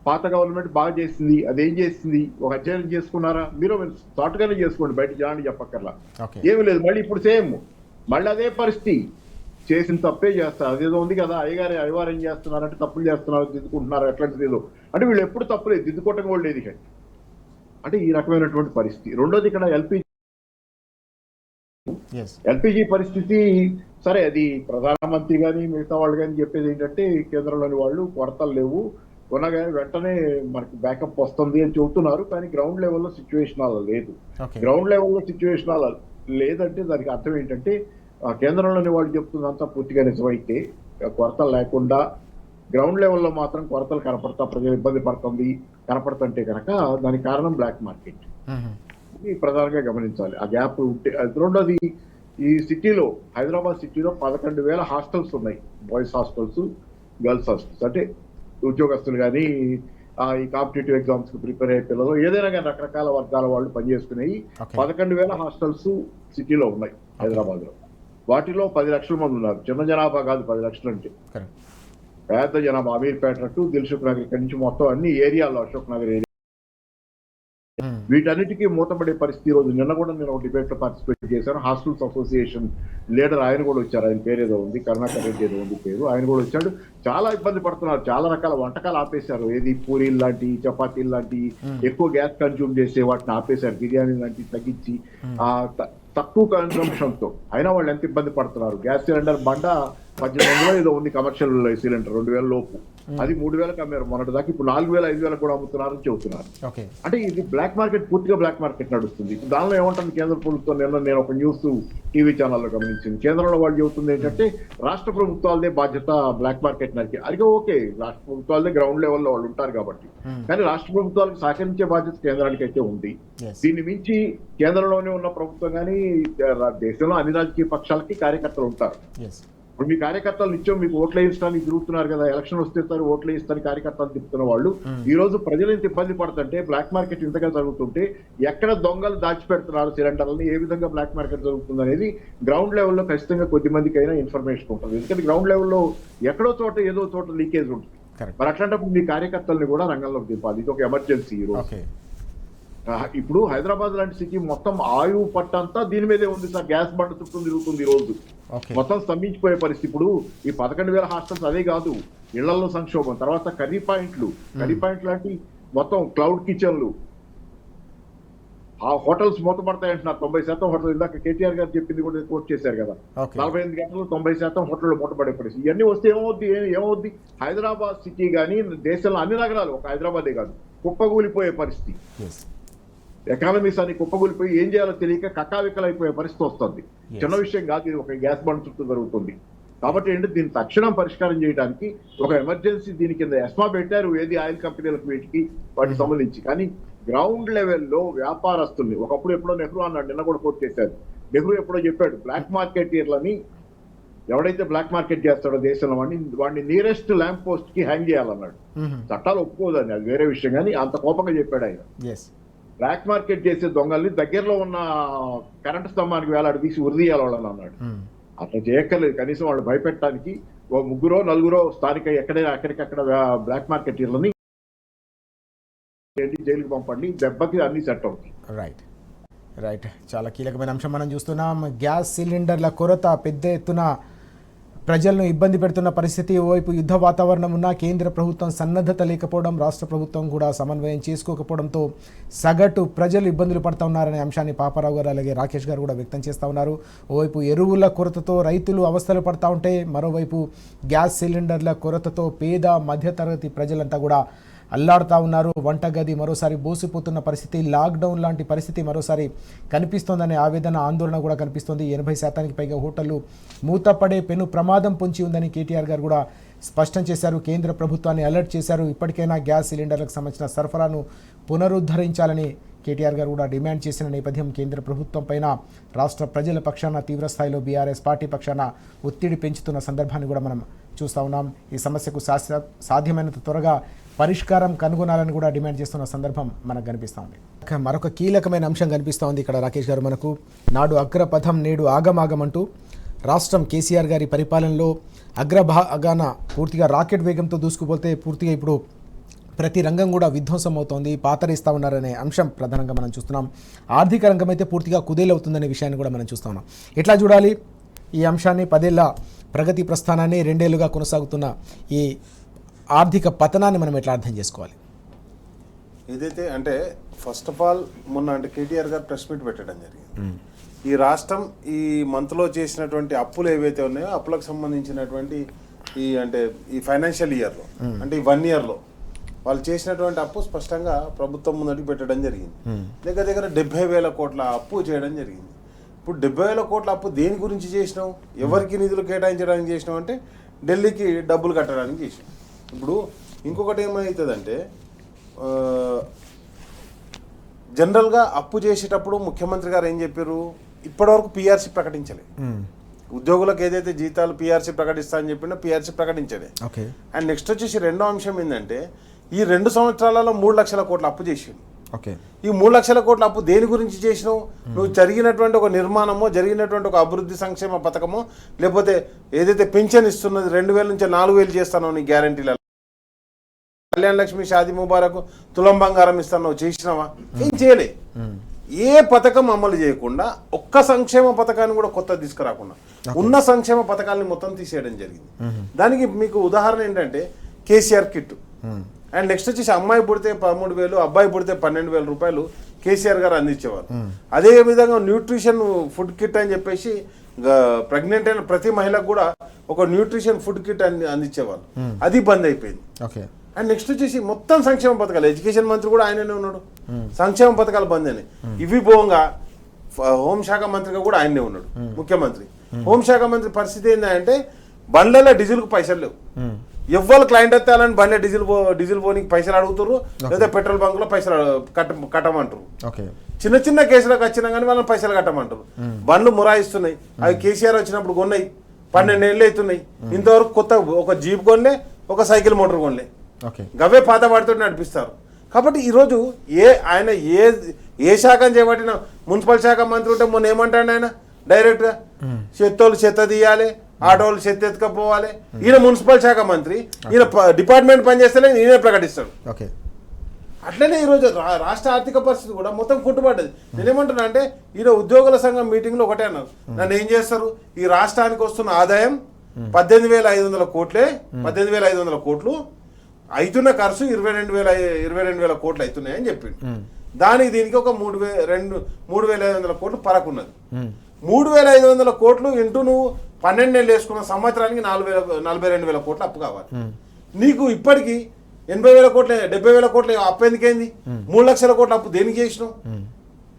పాత గవర్నమెంట్ బాగా చేసింది, అదేం చేసింది ఒక అధ్యయనం చేసుకున్నారా? మీరు షార్ట్గానే చేసుకోండి, బయట జనాన్ని చెప్పక్కర్లా. ఏమి లేదు, మళ్ళీ ఇప్పుడు సేమ్ మళ్ళీ అదే పరిస్థితి. చేసిన తప్పే చేస్తారు. అదేదో ఉంది కదా, అయ్యవారు ఏం చేస్తున్నారంటే తప్పులు చేస్తున్నారు, దిద్దుకుంటున్నారు, ఎట్లాంటిది ఏదో అంటే వీళ్ళు ఎప్పుడు తప్పులేదు, దిద్దుకోవటం కూడా లేదు. అంటే ఈ రకమైనటువంటి పరిస్థితి. రెండోది ఇక్కడ ఎల్పిజి పరిస్థితి. సరే, అది ప్రధానమంత్రి కానీ మిగతా వాళ్ళు కానీ చెప్పేది ఏంటంటే కేంద్రంలోని వాళ్ళు కొరతలు లేవు, కొనగా వెంటనే మనకి బ్యాకప్ వస్తుంది అని చెబుతున్నారు. కానీ గ్రౌండ్ లెవెల్లో సిచ్యువేషన్ అలా లేదు. గ్రౌండ్ లెవెల్లో సిచ్యువేషన్ అలా లేదంటే దానికి అర్థం ఏంటంటే కేంద్రంలోని వాళ్ళు చెప్తున్నంత పూర్తిగా నిజమైతే కొరతలు లేకుండా గ్రౌండ్ లెవెల్లో మాత్రం కొరతలు ప్రజలు ఇబ్బంది కనపడుతుంటే కనుక దానికి కారణం బ్లాక్ మార్కెట్. ఇది ప్రధానంగా గమనించాలి. ఆ గ్యాప్ ఉంటే. రెండోది, ఈ సిటీలో హైదరాబాద్ సిటీలో 11,000 హాస్టల్స్ ఉన్నాయి, బాయ్స్ హాస్టల్స్, గర్ల్స్ హాస్టల్స్. అంటే ఉద్యోగస్తులు కానీ ఈ కాంపిటేటివ్ ఎగ్జామ్స్ కి ప్రిపేర్ అయ్యే పిల్లలు ఏదైనా కానీ రకరకాల వర్గాల వాళ్ళు పనిచేసుకునేవి 11,000 హాస్టల్స్ సిటీలో ఉన్నాయి హైదరాబాద్ లో. వాటిలో 10 లక్షల మంది ఉన్నారు. చిన్న జనాభా కాదు 10 లక్షలు అంటే, పెద్ద జనాభా. అమీర్పేట టు దిల్సుఖ్ నగర్ ఇక్కడి నుంచి మొత్తం అన్ని ఏరియాలో, అశోక్ నగర్ ఏరియా, వీటన్నిటికీ మూతపడే పరిస్థితి. రోజు నిన్న కూడా నేను ఒక డిబేట్ లో పార్టిసిపేట్ చేశాను. హాస్టల్స్ అసోసియేషన్ లీడర్ ఆయన కూడా వచ్చారు. ఆయన పేరు ఏదో ఉంది, కరుణాకర్ రెడ్డి ఏదో ఉంది పేరు. ఆయన కూడా వచ్చాడు. చాలా ఇబ్బంది పడుతున్నారు. చాలా రకాల వంటకాలు ఆపేశారు. ఏది పూరీలు లాంటి, చపాతీలు లాంటి ఎక్కువ గ్యాస్ కన్జ్యూమ్ చేసే వాటిని ఆపేశారు. బిర్యానీ లాంటివి తగ్గించి తక్కువ కన్సంప్షన్ తో. అయినా వాళ్ళు ఎంత ఇబ్బంది పడుతున్నారు. గ్యాస్ సిలిండర్ బండ 1800 ఏదో ఉంది కమర్షియల్ సిలిండర్, 2,000 లోపు. అది 3,000కి అమ్మారు మొన్నటి దాకా. ఇప్పుడు 4,000, 5,000 కూడా అమ్ముతున్నారని చెబుతున్నారు. అంటే ఇది బ్లాక్ మార్కెట్, పూర్తిగా బ్లాక్ మార్కెట్ నడుస్తుంది. దానిలో ఏమంటుంది కేంద్ర ప్రభుత్వం? నేను ఒక న్యూస్ టీవీ ఛానల్లో గమనించింది. కేంద్రంలో వాళ్ళు చెబుతుంది ఏంటంటే రాష్ట్ర ప్రభుత్వాలదే బాధ్యత బ్లాక్ మార్కెట్ నరికి. అది ఓకే, రాష్ట్ర ప్రభుత్వాలదే గ్రౌండ్ లెవెల్లో వాళ్ళు ఉంటారు కాబట్టి. కానీ రాష్ట్ర ప్రభుత్వాలకు సహకరించే బాధ్యత కేంద్రానికి అయితే ఉంది. దీన్ని మించి కేంద్రంలోనే ఉన్న ప్రభుత్వం కానీ దేశంలో అన్ని రాజకీయ పక్షాలకి కార్యకర్తలు ఉంటారు. ఇప్పుడు మీ కార్యకర్తలు నిత్యం మీకు ఓట్లు వేయించడానికి తిరుగుతున్నారు కదా, ఎలక్షన్ వస్తే సార్ ఓట్లు వేయిస్తానికి కార్యకర్తలు తిప్పుతున్న వాళ్ళు ఈ రోజు ప్రజలు ఇంత ఇబ్బంది పడుతుంటే, బ్లాక్ మార్కెట్ ఇంతగా జరుగుతుంటే ఎక్కడ దొంగలు దాచిపెడుతున్నారు సిలిండర్లని, ఏ విధంగా బ్లాక్ మార్కెట్ జరుగుతుంది అనేది గ్రౌండ్ లెవెల్లో ఖచ్చితంగా కొద్ది మందికి అయినా ఇన్ఫర్మేషన్ ఉంటుంది. ఎందుకంటే గ్రౌండ్ లెవెల్లో ఎక్కడో చోట ఏదో చోట లీకేజ్ ఉంటుంది. మరి అట్లాంటప్పుడు మీ కార్యకర్తల్ని కూడా రంగంలోకి దింపాలి. ఇది ఒక ఎమర్జెన్సీ ఈ రోజు. ఇప్పుడు హైదరాబాద్ లాంటి సిటీ మొత్తం ఆయువు పట్టంతా దీని మీదే ఉంది సార్. గ్యాస్ బండ చుట్టూ తిరుగుతుంది ఈ రోజు, మొత్తం స్తంభించిపోయే పరిస్థితి. ఇప్పుడు ఈ 11,000 హాస్టల్స్ అదే కాదు, ఇళ్లలో సంక్షోభం, తర్వాత కర్రీ పాయింట్లు లాంటి మొత్తం క్లౌడ్ కిచెన్లు, ఆ హోటల్స్ మూతపడతాయి అంటున్నారు. 90% హోటల్, ఇందాక కేటీఆర్ గారు చెప్పింది కూడా కోట్ చేశారు కదా, 48 గంటలు 90% హోటళ్ళు మూతపడే పరిస్థితి. ఇవన్నీ వస్తే ఏమవుద్ది హైదరాబాద్ సిటీ కానీ దేశంలో అన్ని నగరాలు, ఒక హైదరాబాదే కాదు, కుప్పగూలిపోయే పరిస్థితి. ఎకానమీస్ అని కుప్పగూలిపోయి ఏం చేయాలో తెలియక కక్కావికలైపోయే పరిస్థితి వస్తుంది. చిన్న విషయం కాదు, ఇది ఒక గ్యాస్ బండ్ చుట్టూ జరుగుతుంది. కాబట్టి ఏంటంటే దీన్ని తక్షణం పరిష్కారం చేయడానికి ఒక ఎమర్జెన్సీ దీని కింద ఎస్మా పెట్టారు, ఏది ఆయిల్ కంపెనీలకు వీటికి వాటికి సంబంధించి. కానీ గ్రౌండ్ లెవెల్లో వ్యాపారస్తుల్ని, ఒకప్పుడు ఎప్పుడో నెహ్రూ అన్నాడు, నిన్న కూడా కోట్ చేశారు, నెహ్రూ ఎప్పుడో చెప్పాడు, బ్లాక్ మార్కెటీర్లని ఎవడైతే బ్లాక్ మార్కెట్ చేస్తాడో దేశంలో వాడిని నియరెస్ట్ ల్యాంప్ పోస్ట్ కి హ్యాంగ్ చేయాలన్నాడు. చట్టాలు ఒప్పుకోదని, అది వేరే విషయం, కానీ అంత కోపంగా చెప్పాడు ఆయన. బ్లాక్ మార్కెట్ చేసే దొంగల్ని దగ్గరలో ఉన్న కరెంటు స్తంభానికి వేలాడదీసి ఉరిదీయాలి వాళ్ళని అన్నాడు. అట్లా చేయక్కర్లేదు, కనీసం వాళ్ళు భయపెట్టడానికి ఓ 3-4 స్థానిక ఎక్కడికక్కడ బ్లాక్ మార్కెటీర్లని జైలుకి పంపండి, దెబ్బకి అన్ని సెట్ అవుతాయి. రైట్ చాలా కీలకమైన అంశం మనం చూస్తున్నాం. గ్యాస్ సిలిండర్ల కొరత పెద్ద ఎత్తున ప్రజలను ఇబ్బంది పెడుతున్న పరిస్థితి. ఓవైపు యుద్ధ వాతావరణం ఉన్న కేంద్ర ప్రభుత్వం సన్నద్ధత లేకపోవడం, రాష్ట్ర ప్రభుత్వం కూడా సమన్వయం చేసుకోకపోవడంతో సగటు ప్రజలు ఇబ్బందులు పడుతూ ఉన్నారనే అంశాన్ని పాపారావు గారు అలాగే రాకేష్ గారు కూడా వ్యక్తం చేస్తూ ఉన్నారు. ఓవైపు ఎరువుల కొరతతో రైతులు అవస్థలు పడుతూ ఉంటే, మరోవైపు గ్యాస్ సిలిండర్ల కొరతతో పేద మధ్యతరగతి ప్రజలంతా కూడా అల్లాడుతూ ఉన్నారు. వంటగది మరోసారి బోసిపోతున్న పరిస్థితి, లాక్డౌన్ లాంటి పరిస్థితి మరోసారి కనిపిస్తోందనే ఆవేదన, ఆందోళన కూడా కనిపిస్తోంది. 80% పైగా హోటళ్లు మూతపడే పెను ప్రమాదం పొంచి ఉందని కేటీఆర్ గారు కూడా స్పష్టం చేశారు. కేంద్ర ప్రభుత్వాన్ని అలర్ట్ చేశారు. ఇప్పటికైనా గ్యాస్ సిలిండర్లకు సంబంధించిన సరఫరాను పునరుద్ధరించాలని కేటీఆర్ గారు కూడా డిమాండ్ చేసిన నేపథ్యం, కేంద్ర ప్రభుత్వం పైన రాష్ట్ర ప్రజల పక్షాన తీవ్రస్థాయిలో బీఆర్ఎస్ పార్టీ పక్షాన ఒత్తిడి పెంచుతున్న సందర్భాన్ని కూడా మనం చూస్తూ ఉన్నాం. ఈ సమస్యకు సాధ్యమైనంత త్వరగా పరిష్కారం కనుగొనాలని కూడా డిమాండ్ చేస్తున్న సందర్భం మనకు కనిపిస్తూ ఉంది. మరొక కీలకమైన అంశం కనిపిస్తూ ఉంది ఇక్కడ రాకేష్ గారు మనకు. నాడు అగ్రపథం నేడు ఆగమాగమంటూ రాష్ట్రం కేసీఆర్ గారి పరిపాలనలో అగ్రభాగాన పూర్తిగా రాకెట్ వేగంతో దూసుకుపోతే పూర్తిగా ఇప్పుడు ప్రతి రంగం కూడా విధ్వంసం అవుతోంది, పాతరిస్తూ ఉన్నారనే అంశం ప్రధానంగా మనం చూస్తున్నాం. ఆర్థిక రంగం అయితే పూర్తిగా కుదేలవుతుందనే విషయాన్ని కూడా మనం చూస్తూ ఉన్నాం. ఎట్లా చూడాలి ఈ అంశాన్ని? 10 ఏళ్ల ప్రగతి ప్రస్థానాన్ని 2 ఏళ్లుగా కొనసాగుతున్న ఈ ఆర్థిక పతనాన్ని మనం ఎట్లా అర్థం చేసుకోవాలి? ఏదైతే అంటే ఫస్ట్ ఆఫ్ ఆల్ మొన్న అంటే కేటీఆర్ గారు ప్రెస్ మీట్ పెట్టడం జరిగింది. ఈ రాష్ట్రం ఈ మంత్లో చేసినటువంటి అప్పులు ఏవైతే ఉన్నాయో అప్పులకు సంబంధించినటువంటి ఈ ఫైనాన్షియల్ ఇయర్లో అంటే ఈ 1 ఇయర్లో వాళ్ళు చేసినటువంటి అప్పు స్పష్టంగా ప్రభుత్వం ముందటికి పెట్టడం జరిగింది. దగ్గర 70,000 కోట్ల అప్పు చేయడం జరిగింది. ఇప్పుడు 70,000 కోట్ల అప్పు దేని గురించి చేసినావు, ఎవరికి నిధులు కేటాయించడానికి చేసినావు అంటే ఢిల్లీకి డబ్బులు కట్టడానికి చేసినావు. ఇప్పుడు ఇంకొకటి ఏమవుతుందంటే జనరల్గా అప్పు చేసేటప్పుడు ముఖ్యమంత్రి గారు ఏం చెప్పారు, ఇప్పటివరకు పిఆర్సీ ప్రకటించలేదు. ఉద్యోగులకు ఏదైతే జీతాలు పిఆర్సీ ప్రకటిస్తా అని చెప్పినా పిఆర్సీ ప్రకటించలే. అండ్ నెక్స్ట్ వచ్చేసి రెండో అంశం ఏంటంటే ఈ 2 సంవత్సరాలలో 3 లక్షల కోట్ల అప్పు చేసిండు. ఈ 3 లక్షల కోట్ల అప్పు దేని గురించి చేసినావు? నువ్వు జరిగినటువంటి ఒక నిర్మాణమో, జరిగినటువంటి ఒక అభివృద్ధి సంక్షేమ పథకమో, లేకపోతే ఏదైతే పెన్షన్ ఇస్తున్నది 2,000 నుంచి 4,000 చేస్తానో నీ గ్యారంటీలలో, కళ్యాణ లక్ష్మి, షాదీ ముబారక్, తులం బంగారం ఇస్తానో చేసినావా? ఏం చేయలే. ఏ పథకం అమలు చేయకుండా ఒక్క సంక్షేమ పథకాన్ని కూడా కొత్త తీసుకురాకుండా ఉన్న సంక్షేమ పథకాలని మొత్తం తీసేయడం జరిగింది. దానికి మీకు ఉదాహరణ ఏంటంటే కేసీఆర్ కిట్. అండ్ నెక్స్ట్ వచ్చేసి అమ్మాయి పుడితే 13,000, అబ్బాయి పుడితే 12,000 రూపాయలు కేసీఆర్ గారు అందించేవారు. అదే విధంగా న్యూట్రిషన్ ఫుడ్ కిట్ అని చెప్పేసి ప్రెగ్నెంట్ అయిన ప్రతి మహిళకు కూడా ఒక న్యూట్రిషన్ ఫుడ్ కిట్ అందించేవారు. అది బంద్ అయిపోయింది. అండ్ నెక్స్ట్ వచ్చేసి మొత్తం సంక్షేమ పథకాలు, ఎడ్యుకేషన్ మంత్రి కూడా ఆయననే ఉన్నాడు. సంక్షేమ పథకాలు బంద్ అయినాయి. ఇవి పోగా హోంశాఖ మంత్రిగా కూడా ఆయనే ఉన్నాడు ముఖ్యమంత్రి. హోంశాఖ మంత్రి పరిస్థితి ఏంటంటే బండ్లలో డీజిల్కు పైసలు లేవు. ఎవ్వరు క్లయింట్ ఎత్తాలని బండ్ల డీజిల్ పోనీకి పైసలు అడుగుతారు, లేదా పెట్రోల్ బంకులో పైసలు కట్టమంటారు. చిన్న చిన్న కేసులకు వచ్చినా కానీ వాళ్ళని పైసలు కట్టమంటారు. బండ్లు మురాయిస్తున్నాయి. అవి కేసీఆర్ వచ్చినప్పుడు కొన్నాయి, 12 ఏళ్ళు అవుతున్నాయి. ఇంతవరకు కొత్త ఒక జీప్ కొనలే, ఒక సైకిల్ మోటార్ కొనలే. ఓకే. గవే పాత వాటితో నడిపిస్తారు. కాబట్టి ఈరోజు ఆయన ఏ శాఖను చేపట్టిన మున్సిపల్ శాఖ మంత్రి ఉంటే మొన్న ఏమంటాడు ఆయన డైరెక్ట్గా చెత్తోళ్ళు చెత్త తీయాలి, ఆటోలు చెత్త ఎత్తుకపోవాలి. ఈయన మున్సిపల్ శాఖ మంత్రి, ఈయన డిపార్ట్మెంట్ పనిచేస్తేనే ఈయన ప్రకటిస్తాడు. ఓకే. అట్లనే ఈరోజు రాష్ట్ర ఆర్థిక పరిస్థితి కూడా మొత్తం కుంటుపడ్డది. నేనేమంటున్నా అంటే ఈయన ఉద్యోగుల సంఘం మీటింగ్లో ఒకటే అన్నారు, నన్ను ఏం చేస్తారు, ఈ రాష్ట్రానికి వస్తున్న ఆదాయం 18,500 కోట్లే, 18,500 కోట్లు అవుతున్న ఖర్చు 22,000 కోట్లు అవుతున్నాయని చెప్పిండు. దానికి దీనికి ఒక 3,500 కోట్లు పరకున్నది. 3,500 కోట్లు ఇంటూ నువ్వు 12 నెలలు వేసుకున్న సంవత్సరానికి 42,000 కోట్లు అప్పు కావాలి. నీకు ఇప్పటికీ 80,000 కోట్లు 70,000 కోట్లు అప్పు ఎందుకైంది? 3 లక్షల కోట్ల అప్పు దేనికి చేసినావు?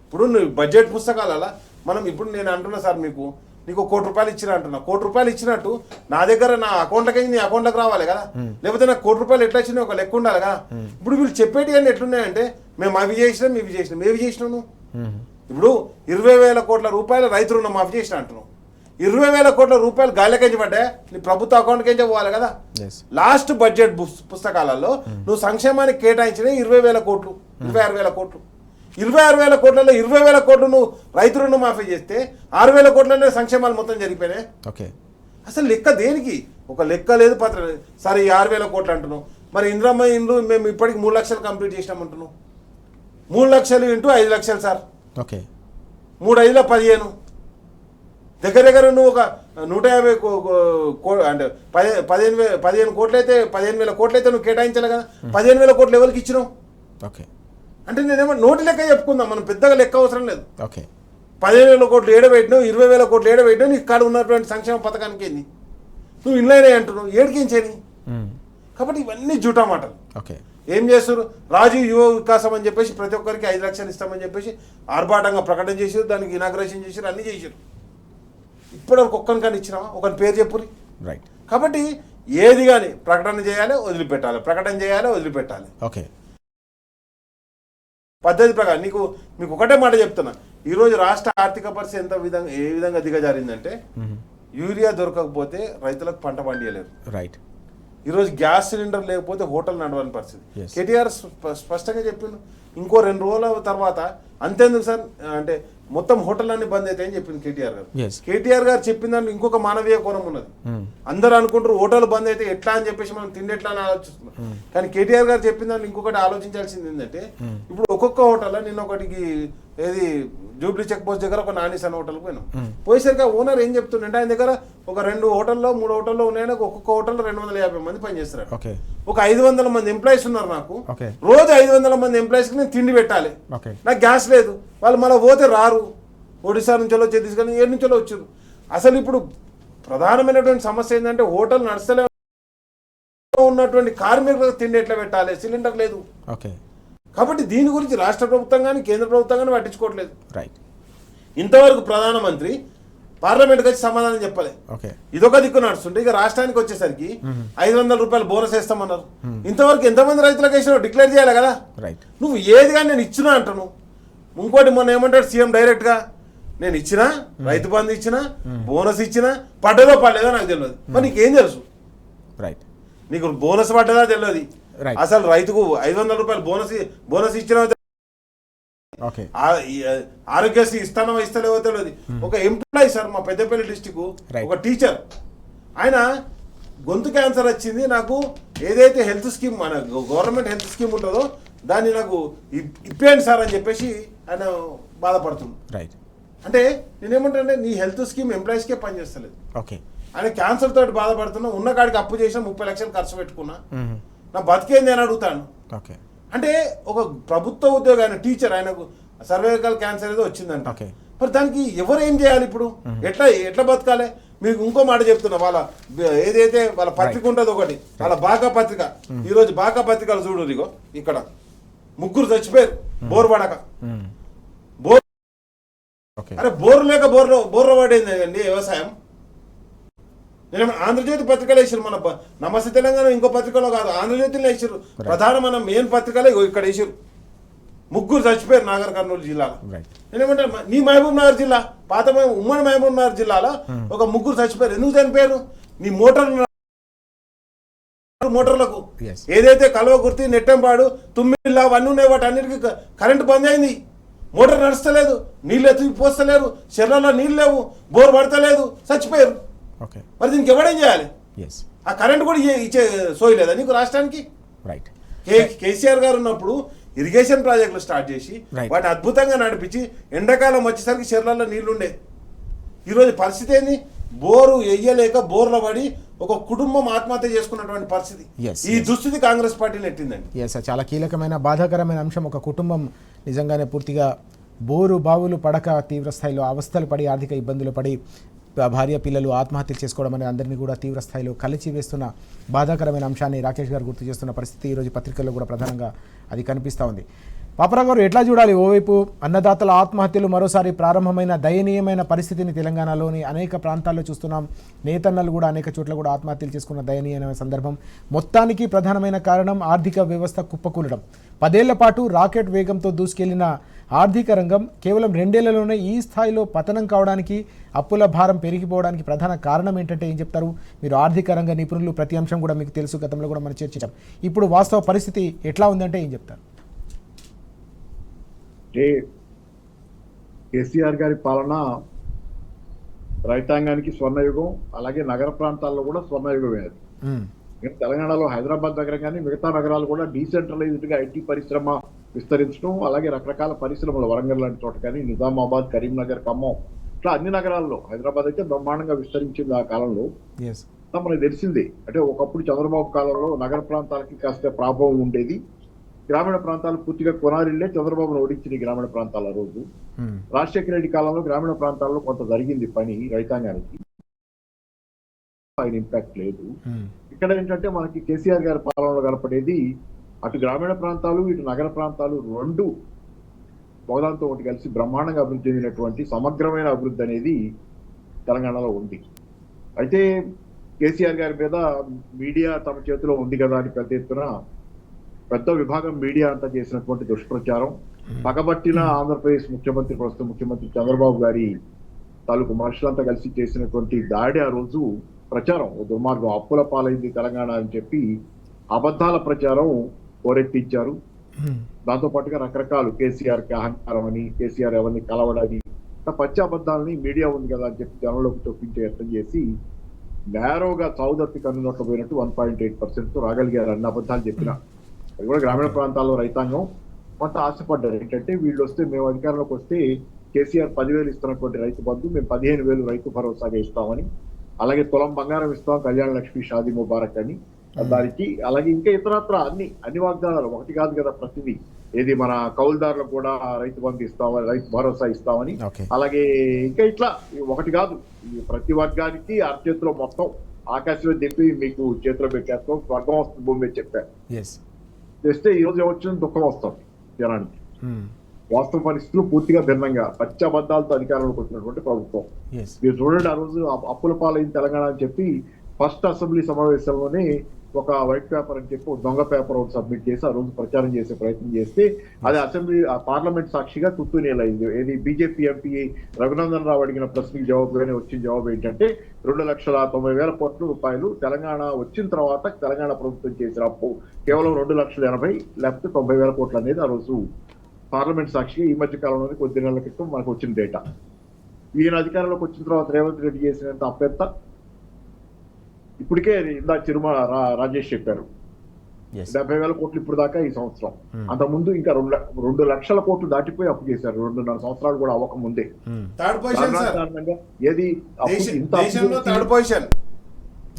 ఇప్పుడు నువ్వు బడ్జెట్ పుస్తకాల మనం ఇప్పుడు నేను అంటున్నా సార్, నీకు 1 కోటి రూపాయలు ఇచ్చినా అంటున్నా. 1 కోటి రూపాయలు ఇచ్చినట్టు నా దగ్గర నా అకౌంట్లకి నీ అకౌంట్లోకి రావాలి కదా, లేకపోతే నాకు 1 కోటి రూపాయలు ఎట్లా వచ్చినా ఒక లెక్క ఉండాలి కదా. ఇప్పుడు వీళ్ళు చెప్పేటి అన్నీ ఎట్లున్నాయంటే మేము అవి చేసినాం ఇవి చేసినాం. ఏవి చేసినావు నువ్వు? ఇప్పుడు 20,000 కోట్ల రూపాయలు రైతు రుణం మాఫీ చేసిన అంటున్నావు. 20,000 కోట్ల రూపాయలు గాలికెంచి పడ్డా నీ ప్రభుత్వ అకౌంట్కి పోవాలి కదా. లాస్ట్ బడ్జెట్ పుస్తకాలలో నువ్వు సంక్షేమానికి కేటాయించిన 20,000 కోట్లు, 26,000 కోట్లు. 26,000 కోట్లలో 20,000 కోట్లు నువ్వు రైతు రుణం మాఫీ చేస్తే 6,000 కోట్లనే సంక్షేమాలు మొత్తం జరిగిపోయినాయి. ఓకే. అసలు లెక్క దేనికి? ఒక లెక్క లేదు, పత్రం లేదు. సరే 6,000 కోట్లు అంటున్నావు, మరి ఇంద్రమ్మ ఇండ్లు మేము ఇప్పటికి 3 లక్షలు కంప్లీట్ చేసినామంటున్నావు. 3 లక్షలు ఇంటూ 5 లక్షలు సార్. ఓకే. 3 5 15 దగ్గర నువ్వు ఒక 150 అంటే 15 కోట్లు అయితే 15,000 కోట్లు అయితే నువ్వు కేటాయించాలి కదా. 15,000 కోట్లు ఎవరికి ఇచ్చినావు? ఓకే. అంటే నేనేమో నోటి లెక్క చెప్పుకుందాం, మనం పెద్దగా లెక్క అవసరం లేదు. ఓకే. 15,000 కోట్లు ఏడబెట్టినావు, 20,000 కోట్లు ఏడబెట్టినావు, నీకు కాడ ఉన్నటువంటి సంక్షేమ పథకానికి ఏంది? నువ్వు ఇన్లైన్ అంటున్నావు, ఏడికించేది. కాబట్టి ఇవన్నీ జూటా మాటలు. ఓకే. ఏం చేస్తారు? రాజీవ్ యువ వికాసం అని చెప్పేసి ప్రతి ఒక్కరికి 5 లక్షలు ఇస్తామని చెప్పేసి ఆర్భాటంగా ప్రకటన చేసారు, దానికి ఇనాగ్రేషన్ చేశారు, అన్నీ చేశారు. ఇప్పటివరకు ఒక్కరికని ఇచ్చినావా? ఒకరి పేరు చెప్పురి. రైట్. కాబట్టి ఏది కానీ ప్రకటన చేయాలి, వదిలిపెట్టాలి, ప్రకటన చేయాలి, వదిలిపెట్టాలి. ఓకే. పద్ధతి ప్రకారం మీకు ఒకటే మాట చెప్తున్నా, ఈరోజు రాష్ట్ర ఆర్థిక పరిస్థితి ఏ విధంగా దిగజారిందంటే యూరియా దొరకకపోతే రైతులకు పంట పండియలేరు. రైట్. ఈరోజు గ్యాస్ సిలిండర్ లేకపోతే హోటల్ నడవని పరిస్థితి. కేటీఆర్ స్పష్టంగా చెప్పిండు, ఇంకో 2 రోజుల తర్వాత అంతేందుకు సార్ అంటే మొత్తం హోటల్ అన్ని బంద్ అవుతాయని చెప్పింది కేటీఆర్ గారు. కేటీఆర్ గారు చెప్పిన దాంట్లో ఇంకొక మానవీయ కోణం ఉన్నది. అందరూ అనుకుంటారు హోటల్ బంద్ అయితే ఎట్లా అని చెప్పేసి మనం తిండి ఎట్లా అని ఆలోచిస్తున్నాం. కానీ కేటీఆర్ గారు చెప్పిన దాంట్లో ఇంకొకటి ఆలోచించాల్సింది ఏంటంటే, ఇప్పుడు ఒక్కొక్క హోటల్ నిన్న ఒకటికి ఏది జూబ్లీ చెక్ పోస్ట్ దగ్గర ఒక నానిస్ అనే హోటల్కి పోయినాం. పోయేసరికి ఓనర్ ఏం చెప్తుండే, ఆయన దగ్గర ఒక 2 హోటల్లో 3 హోటల్లో ఉన్నాయని ఒక్కొక్క హోటల్లో 250 మంది పనిచేస్తారు. ఒక 500 మంది ఎంప్లాయీస్ ఉన్నారు నాకు. రోజు 500 మంది ఎంప్లాయీస్కి నేను తిండి పెట్టాలి, నాకు గ్యాస్ లేదు. వాళ్ళు మళ్ళీ పోతే రారు, ఒడిశా నుంచో ఛత్తీస్గఢ్ ఏడు నుంచో వచ్చారు. అసలు ఇప్పుడు ప్రధానమైనటువంటి సమస్య ఏంటంటే హోటల్ నడుస్తలే ఉన్నటువంటి కార్మికులకు తిండి ఎట్లా పెట్టాలి, సిలిండర్ లేదు. కాబట్టి దీని గురించి రాష్ట్ర ప్రభుత్వం కానీ కేంద్ర ప్రభుత్వం కానీ పట్టించుకోవట్లేదు. రైట్. ఇంతవరకు ప్రధానమంత్రి పార్లమెంట్కి వచ్చి సమాధానం చెప్పలే. ఇదొక దిక్కు నడుస్తుంటే ఇక రాష్ట్రానికి వచ్చేసరికి 500 రూపాయలు బోనస్ వేస్తామన్నారు. ఇంతవరకు ఎంతమంది రైతులకు వేసినా డిక్లేర్ చేయాలి కదా. నువ్వు ఏది కానీ నేను ఇచ్చినా అంటాను. ఇంకోటి మొన్న ఏమంటాడు సీఎం డైరెక్ట్గా, నేను ఇచ్చినా రైతు బంధు ఇచ్చినా బోనస్ ఇచ్చినా పడ్డదో పడలేదో నాకు తెలియదు. మరి నీకేం తెలుసు? రైట్. నీకు బోనస్ పడ్డదా తెలియదు, అసలు రైతుకు 500 రూపాయలు బోనస్ ఇచ్చినా ఆరోగ్యశ్రీ ఇస్తానో ఇస్తలేవో తెలియదు. ఒక ఎంప్లాయీ సార్ మా పెద్దపల్లి డిస్టిక్ ఒక టీచర్, ఆయన గొంతు క్యాన్సర్ వచ్చింది, నాకు ఏదైతే హెల్త్ స్కీమ్ మన గవర్నమెంట్ హెల్త్ స్కీమ్ ఉంటుందో దాన్ని నాకు ఇప్పేయండి సార్ అని చెప్పేసి ఆయన బాధపడుతుంది. రైట్. అంటే నేనేమంటే నీ హెల్త్ స్కీమ్ ఎంప్లాయీస్కే పనిచేస్తలేదు. ఆయన క్యాన్సర్ తోటి బాధపడుతున్నా, ఉన్న కాడికి అప్పు చేసినా 30 లక్షలు ఖర్చు పెట్టుకున్నా, నా బతికేంది అని అడుగుతాను. అంటే ఒక ప్రభుత్వ ఉద్యోగి, ఆయన టీచర్, ఆయనకు సర్వైకల్ క్యాన్సర్ ఏదో వచ్చిందంట. మరి దానికి ఎవరు ఏం చేయాలి ఇప్పుడు? ఎట్లా బతకాలి? మీకు ఇంకో మాట చెప్తున్నా, వాళ్ళ ఏదైతే వాళ్ళ పత్రిక ఉంటుంది ఒకటి, వాళ్ళ బాకా పత్రిక. ఈరోజు బాకా పత్రికలు చూడు, ఇగో ఇక్కడ 3 చచ్చిపోయారు బోర్ పడక. అరే బోరు లేక బోర్లో పడేది అండి వ్యవసాయం. నేను ఆంధ్రజ్యోతి పత్రికలు వేసారు, మన నమస్తే తెలంగాణ ఇంకో పత్రికలో కాదు, ఆంధ్రజ్యోతిలో వేసారు. ప్రధాన మన మెయిన్ పత్రికలే ఇక్కడ వేసారు. 3 చచ్చిపోయారు నాగర్ కర్నూలు జిల్లాలో. నేనేమంటే నీ మహబూబ్ నగర్ జిల్లా పాత ఉమ్మడి మహబూబ్నగర్ జిల్లాలో ఒక ముగ్గురు చచ్చిపోయారు. ఎందుకు చనిపోయారు? నీ మోటార్లకు ఏదైతే కల్వకుర్తి, నెట్టంపాడు, తుమ్మిళ్ళ అవన్నీ ఉన్నాయి, వాటి అన్నిటికీ కరెంటు బంద్ అయింది. మోటార్ నడుస్తలేదు, నీళ్ళు ఎత్తుకు పోస్తలేరు, చెర్లలో నీళ్ళు లేవు, బోర్ పడతలేదు, చచ్చిపోయారు. మరి దీనికి ఎవడేం చేయాలి? ఆ కరెంటు కూడా ఇచ్చే సోయలేదా నీకు రాష్ట్రానికి? రైట్. కేసీఆర్ గారు ఉన్నప్పుడు ఇరిగేషన్ ప్రాజెక్టులు స్టార్ట్ చేసి వాటిని అద్భుతంగా నడిపించి ఎండాకాలం వచ్చేసరికి చెర్లలో నీళ్లుండే. ఈరోజు పరిస్థితి ఏంది? బోరు వేయలేక బోర్ల పడి ఒక కుటుంబం ఆత్మహత్య చేసుకున్నటువంటి పరిస్థితి. ఈ దుస్థితి కాంగ్రెస్ పార్టీ నెట్టిందండి. చాలా కీలకమైన బాధాకరమైన అంశం. ఒక కుటుంబం నిజంగానే పూర్తిగా బోరు బావులు పడక తీవ్ర స్థాయిలో అవస్థలు పడి ఆర్థిక ఇబ్బందులు పడి భార్య పిల్లలు ఆత్మహత్యలు చేసుకోవడం అనేది అందరినీ కూడా తీవ్ర స్థాయిలో కలిచివేస్తున్న బాధాకరమైన అంశాన్ని రాకేష్ గారు గుర్తు చేస్తున్న పరిస్థితి ఈరోజు పత్రికల్లో కూడా ప్రధానంగా అది కనిపిస్తూ ఉంది. పాపరావు గారు, ఎట్లా చూడాలి? ఓవైపు అన్నదాతల ఆత్మహత్యలు మరోసారి ప్రారంభమైన దయనీయమైన పరిస్థితిని తెలంగాణలోని అనేక ప్రాంతాల్లో చూస్తున్నాం. నేతన్నలు కూడా అనేక చోట్ల కూడా ఆత్మహత్యలు చేసుకున్న దయనీయమైన సందర్భం. మొత్తానికి ప్రధానమైన కారణం ఆర్థిక వ్యవస్థ కుప్పకూలడం. 10 ఏళ్ల పాటు రాకెట్ వేగంతో దూసుకెళ్లిన ఆర్థిక రంగం కేవలం 2 ఏళ్లలోనే ఈ స్థాయిలో పతనం కావడానికి, అప్పుల భారం పెరిగిపోవడానికి ప్రధాన కారణం ఏంటంటే ఏం చెప్తారు? మీరు ఆర్థిక రంగ నిపుణులు, ప్రతి అంశం కూడా మీకు తెలుసు, గతంలో కూడా మనం చర్చించాం. ఇప్పుడు వాస్తవ పరిస్థితి ఎట్లా ఉందంటే ఏం చెప్తారు? కేసీఆర్ గారి పాలన రైతాంగానికి స్వర్ణయుగం, అలాగే నగర ప్రాంతాల్లో కూడా స్వర్ణయుగమే. తెలంగాణలో హైదరాబాద్ నగరం కానీ మిగతా నగరాలు కూడా డీసెంట్రలైజ్డ్ గా ఐటీ పరిశ్రమ విస్తరించడం, అలాగే రకరకాల పరిశ్రమలు వరంగల్ లాంటి చోట కానీ, నిజామాబాద్, కరీంనగర్, ఖమ్మం, ఇట్లా అన్ని నగరాల్లో, హైదరాబాద్ అయితే బ్రహ్మాండంగా విస్తరించింది ఆ కాలంలో. మనకు తెలిసిందే, అంటే ఒకప్పుడు చంద్రబాబు కాలంలో నగర ప్రాంతాలకి కాస్త ప్రాభవం ఉండేది, గ్రామీణ ప్రాంతాలు పూర్తిగా కొనారిల్లే చంద్రబాబును ఓడించింది గ్రామీణ ప్రాంతాల రోజు. రాజశేఖర రెడ్డి కాలంలో గ్రామీణ ప్రాంతాల్లో కొంత జరిగింది పని రైతాంగానికి, ఆయన ఇంపాక్ట్ లేదు. ఇక్కడ ఏంటంటే మనకి కేసీఆర్ గారి పాలనలో కనపడేది అటు గ్రామీణ ప్రాంతాలు ఇటు నగర ప్రాంతాలు రెండు ఒకదాంతో ఒకటి కలిసి బ్రహ్మాండంగా అభివృద్ధి చెందినటువంటి సమగ్రమైన అభివృద్ధి అనేది తెలంగాణలో ఉంది. అయితే కేసీఆర్ గారి మీద మీడియా తమ చేతిలో ఉంది కదా అని పెద్ద ఎత్తున పెద్ద విభాగం మీడియా అంతా చేసినటువంటి దుష్ప్రచారం, పగబట్టిన ఆంధ్రప్రదేశ్ ముఖ్యమంత్రి, ప్రస్తుత ముఖ్యమంత్రి చంద్రబాబు గారి తాలూకు మనుషులంతా కలిసి చేసినటువంటి దాడి, ఆ రోజు ప్రచారం దుర్మార్గం, అప్పుల పాలైంది తెలంగాణ అని చెప్పి అబద్ధాల ప్రచారం ఓరెత్తించారు. దాంతో పాటుగా రకరకాలు కేసీఆర్ కి అహంకారం అని, కేసీఆర్ ఎవరిని కలవడని, పచ్చి అబద్ధాలని మీడియా ఉంది కదా అని చెప్పి జనంలోకి చొప్పించే యత్నం చేసి నేరోగా చౌదత్తి కన్నునట్లు పోయినట్టు 1.8% రాగలిగారు అన్ని అబద్ధాలు చెప్పిన. అది కూడా గ్రామీణ ప్రాంతాల్లో రైతాంగం కొంత ఆశపడ్డారు. ఏంటంటే వీళ్ళు వస్తే, మేము అధికారంలోకి వస్తే కేసీఆర్ 10,000 ఇస్తున్నటువంటి రైతు బంధు మేము 15,000 రైతు భరోసాగా ఇస్తామని, అలాగే తులం బంగారం ఇస్తాం, కళ్యాణ లక్ష్మి, షాదీ ముబారక్ అని దానికి, అలాగే ఇంకా ఇతరత్ర అన్ని వాగ్దానాలు, ఒకటి కాదు కదా ప్రతిదీ. ఏది మన కౌలుదారులకు కూడా రైతు బంధు ఇస్తామని, రైతు భరోసా ఇస్తామని, అలాగే ఇంకా ఇట్లా ఒకటి కాదు, ప్రతి వర్గానికి అరచేతిలో మొత్తం ఆకాశంలో దింపి మీకు చేతిలో పెట్టేస్తాం, స్వర్గం వస్తుంది భూమి మీద చెప్పారు. చేస్తే ఈ రోజు వచ్చిన దుఃఖం వస్తుంది జనానికి. వాస్తవ పరిస్థితులు పూర్తిగా భిన్నంగా పచ్చి అబద్ధాలతో అధికారంలోకి వచ్చినటువంటి ప్రభుత్వం. మీరు చూడండి, ఆ రోజు అప్పుల పాలైన తెలంగాణ అని చెప్పి ఫస్ట్ అసెంబ్లీ సమావేశంలోనే ఒక వైట్ పేపర్ అని చెప్పి దొంగ పేపర్ ఒకటి సబ్మిట్ చేసి ఆ రోజు ప్రచారం చేసే ప్రయత్నం చేస్తే అది అసెంబ్లీ పార్లమెంట్ సాక్షిగా తుత్తునేలైంది. ఏది బీజేపీ ఎంపీ రఘునందన్ రావు అడిగిన ప్రశ్నకి జవాబుగానే వచ్చిన జవాబు ఏంటంటే 2,90,000 కోట్ల రూపాయలు తెలంగాణ వచ్చిన తర్వాత తెలంగాణ ప్రభుత్వం చేసిన అప్పు కేవలం 2,80,000 లేకపోతే 90,000 కోట్లు అనేది ఆ రోజు పార్లమెంట్ సాక్షిగా ఈ మధ్య కాలంలోనే కొద్ది నెలల క్రితం మనకు వచ్చిన డేటా. ఈయన అధికారంలోకి వచ్చిన తర్వాత రేవంత్ రెడ్డి చేసినంత అప్పెంత ఇప్పటికే ఇందా చిరుమల రాజేష్ చెప్పారు 70,000 కోట్లు ఇప్పుడు దాకా ఈ సంవత్సరం. అంతకుముందు ఇంకా 2 లక్షల కోట్లు దాటిపోయి అప్పు చేశారు 2.5 సంవత్సరాలు కూడా అవ్వక ముందే. ఏది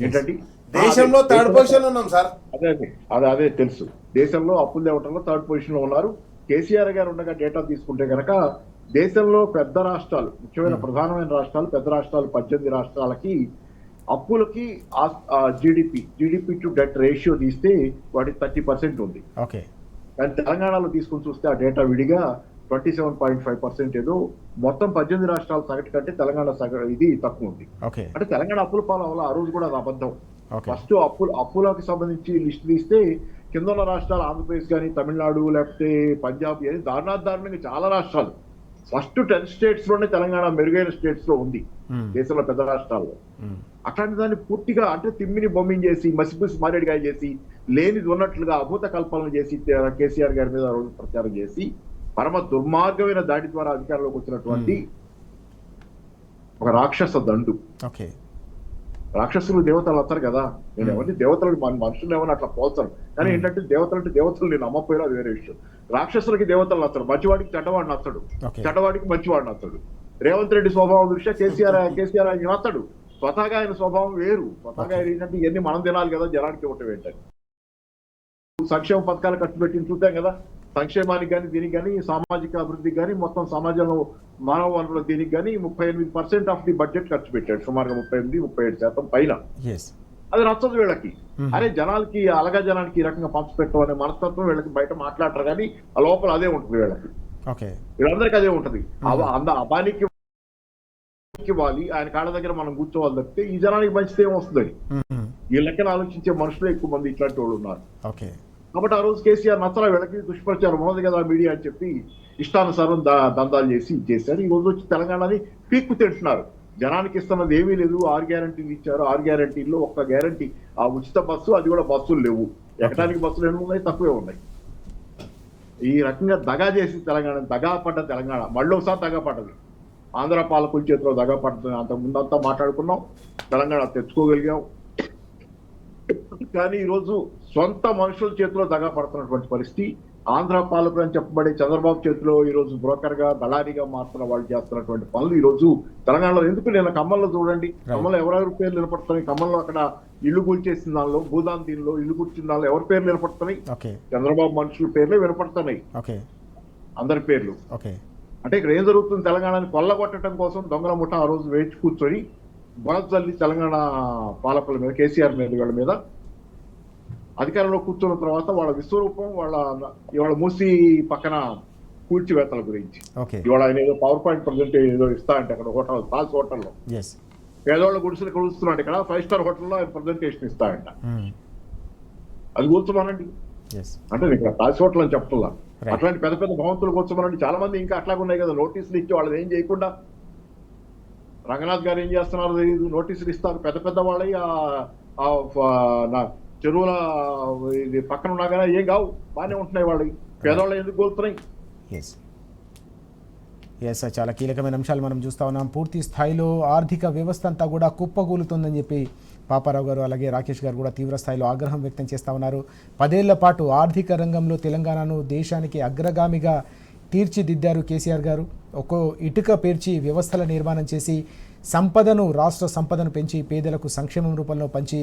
ఏంటంటే దేశంలో థర్డ్ పొజిషన్ ఉన్నాం సార్. అదే తెలుసు, దేశంలో అప్పులు తేవటంలో థర్డ్ పొజిషన్ లో ఉన్నారు. కేసీఆర్ గారు ఉండగా డేటా తీసుకుంటే కనుక దేశంలో పెద్ద రాష్ట్రాలు, ముఖ్యమైన ప్రధానమైన రాష్ట్రాలు, పెద్ద రాష్ట్రాలు 18 రాష్ట్రాలకి అప్పులకి జీడిపి టు డెట్ రేషియో తీస్తే వాటి 30% ఉంది. కానీ తెలంగాణలో తీసుకుని చూస్తే ఆ డేటా విడిగా 27.5% ఏదో మొత్తం 18 రాష్ట్రాల సగటు కంటే తెలంగాణ ఇది తక్కువ ఉంది. అంటే తెలంగాణ అప్పుల పాల వల్ల ఆ రోజు కూడా అది అబద్ధం. ఫస్ట్ అప్పులకు సంబంధించి లిస్ట్ తీస్తే కింద ఉన్న రాష్ట్రాలు ఆంధ్రప్రదేశ్ కానీ, తమిళనాడు, లేకపోతే పంజాబ్, దారుణాధారణంగా చాలా రాష్ట్రాలు ఫస్ట్ 10 స్టేట్స్ లోనే తెలంగాణ మెరుగైన స్టేట్స్ లో ఉంది దేశంలో పెద్ద రాష్ట్రాల్లో. అట్లాంటి దాన్ని పూర్తిగా అంటే తిమ్మిని బొమ్మింగ్ చేసి మసిపూసి మారేడుగా చేసి లేనిది ఉన్నట్లుగా అభూత కల్పనలు చేసి కేసీఆర్ గారి మీద రోజు ప్రచారం చేసి పరమ దుర్మార్గమైన దాడి ద్వారా అధికారంలోకి వచ్చినటువంటి ఒక రాక్షస దండు. ఓకే, రాక్షసులు దేవతలు వస్తారు కదా, నేను ఎవరిని దేవతలు మనుషులు ఏమని అట్లా పోల్చాను, కానీ ఏంటంటే దేవతలు అంటే దేవతలు నేను నమ్మపోయినా అది వేరే విషయం. రాక్షసులకి దేవతలు నచ్చడు, మంచివాడికి చెడ్డవాడు నచ్చడు, చెడ్డవాడికి మంచివాడు నచ్చడు. రేవంత్ రెడ్డి స్వభావం దృష్ట్యా కేసీఆర్ ఆయనకి నచ్చడు, స్వతహాగా ఆయన స్వభావం వేరు. స్వతహాగా ఏంటంటే ఇవన్నీ మనం తినాలి కదా, జనానికి ఇవ్వటం ఏంటంటే సంక్షేమ పథకాలు ఖర్చు పెట్టి చూద్దాం కదా, సంక్షేమానికి కానీ దీనికి కానీ సామాజిక అభివృద్ధికి కానీ మొత్తం సమాజంలో మానవ వనరుల దీనికి కానీ 38% ఆఫ్ ది బడ్జెట్ ఖర్చు పెట్టాడు, సుమారుగా 38-37% పైన. అది నచ్చదు వీళ్ళకి. అరే జనాలకి అలగా జనానికి ఈ రకంగా పంచిపెట్టడం అనే మనస్తత్వం వీళ్ళకి బయట మాట్లాడతారు, కానీ ఆ లోపల అదే ఉంటుంది వీళ్ళకి. వీళ్ళందరికీ అదే ఉంటది. అబానికి ఇవ్వాలి, ఆయన కాళ్ళ దగ్గర మనం కూర్చోవాలి తప్పితే ఈ జనానికి మంచిది ఏమొస్తుందని ఈ లెక్కన ఆలోచించే మనుషులు ఎక్కువ మంది ఇట్లాంటి వాళ్ళు ఉన్నారు. కాబట్టి ఆ రోజు కేసీఆర్ నచ్చల వీళ్ళకి దుష్ప్రచారం ఉన్నది కదా మీడియా అని చెప్పి ఇష్టానుసారం దందాలు చేసి ఇచ్చేసారు. ఈ రోజు వచ్చి తెలంగాణని పీక్కు తింటున్నారు. జనానికి ఇస్తున్నది ఏమీ లేదు, 6 గ్యారంటీలు ఇచ్చారు. 6 గ్యారంటీల్లో ఒక్క గ్యారంటీ ఆ ఉచిత బస్సు, అది కూడా బస్సులు లేవు, ఎక్కడానికి బస్సులు ఎన్ని ఉన్నాయి, తక్కువే ఉన్నాయి. ఈ రకంగా దగా చేసి తెలంగాణ దగా పడ్డ తెలంగాణ మళ్ళీ ఒకసారి దగా పడ్డది. ఆంధ్ర పాలకుల చేతిలో దగా పడుతుంది. అంత ముందంతా మాట్లాడుకున్నాం, తెలంగాణ తెచ్చుకోగలిగాం, కానీ ఈరోజు సొంత మనుషుల చేతిలో దగా పడుతున్నటువంటి పరిస్థితి. ఆంధ్ర పాలకులు అని చెప్పబడే చంద్రబాబు చేతిలో ఈరోజు బ్రోకర్ గా దళారీగా మారుతున్న వాళ్ళు చేస్తున్నటువంటి పనులు ఈ రోజు తెలంగాణలో ఎందుకు నేను ఖమ్మంలో చూడండి, ఖమ్మంలో ఎవరెవరి పేర్లు నిలబడుతున్నాయి, ఖమ్మంలో అక్కడ ఇల్లు కూల్చేసిన దానిలో భూదాన్ దీనిలో ఇల్లు కూర్చున్న దానిలో ఎవరి పేర్లు నిలబడుతున్నాయి, చంద్రబాబు మనుషుల పేర్లే వినపడుతున్నాయి, అందరి పేర్లు. అంటే ఇక్కడ ఏం జరుగుతుంది, తెలంగాణని కొల్లగొట్టడం కోసం దొంగల ముఠ ఆ రోజు వేచి కూర్చొని బొనజల్లి తెలంగాణ పాలకుల మీద, కేసీఆర్ మీద, వీళ్ళ మీద అధికారంలో కూర్చున్న తర్వాత వాళ్ళ విశ్వరూపం, ఇవాళ మూసి పక్కన కూల్చివేతల గురించి ఇవాళ ఆయన ఏదో పవర్ పాయింట్ ప్రజెంటేషన్ ఏదో ఇస్తా అంటే అక్కడ హోటల్ తాజ్ హోటల్లో పేదవాళ్ళ గుడిసెలు కూర్చున్నాడు, ఇక్కడ 5 స్టార్ హోటల్లో ఆయన ప్రజెంటేషన్ ఇస్తాయంట. అది కూర్చోమనండి అంటే ఇక్కడ తాజ్ హోటల్ అని చెప్తున్నా. అట్లాంటి పెద్ద పెద్ద భవంతులు కూర్చోమనండి. చాలా మంది ఇంకా అట్లాగే ఉన్నాయి కదా, నోటీసులు ఇచ్చి వాళ్ళది ఏం చేయకుండా. రంగనాథ్ గారు ఏం చేస్తున్నారో తెలియదు, నోటీసులు ఇస్తారు. పెద్ద పెద్ద వాళ్ళవి చెరువుల ఇది పక్కన ఉన్నా కానీ ఏం కావు, బాగానే ఉంటున్నాయి వాళ్ళకి. పేదవాళ్ళు ఎందుకు కోలుతున్నాయి? ఎస్, చాలా కీలకమైన అంశాలు మనం చూస్తా ఉన్నాం. పూర్తి స్థాయిలో ఆర్థిక వ్యవస్థ అంతా కూడా కుప్పకూలుతుందని చెప్పి పాపారావు గారు అలాగే రాకేష్ గారు కూడా తీవ్ర స్థాయిలో ఆగ్రహం వ్యక్తం చేస్తూ ఉన్నారు. 10 ఏళ్ల పాటు ఆర్థిక రంగంలో తెలంగాణను దేశానికి అగ్రగామిగా తీర్చిదిద్దారు కేసీఆర్ గారు. ఒక్కో ఇటుక పేర్చి వ్యవస్థల నిర్మాణం చేసి సంపదను, రాష్ట్ర సంపదను పెంచి పేదలకు సంక్షేమం రూపంలో పంచి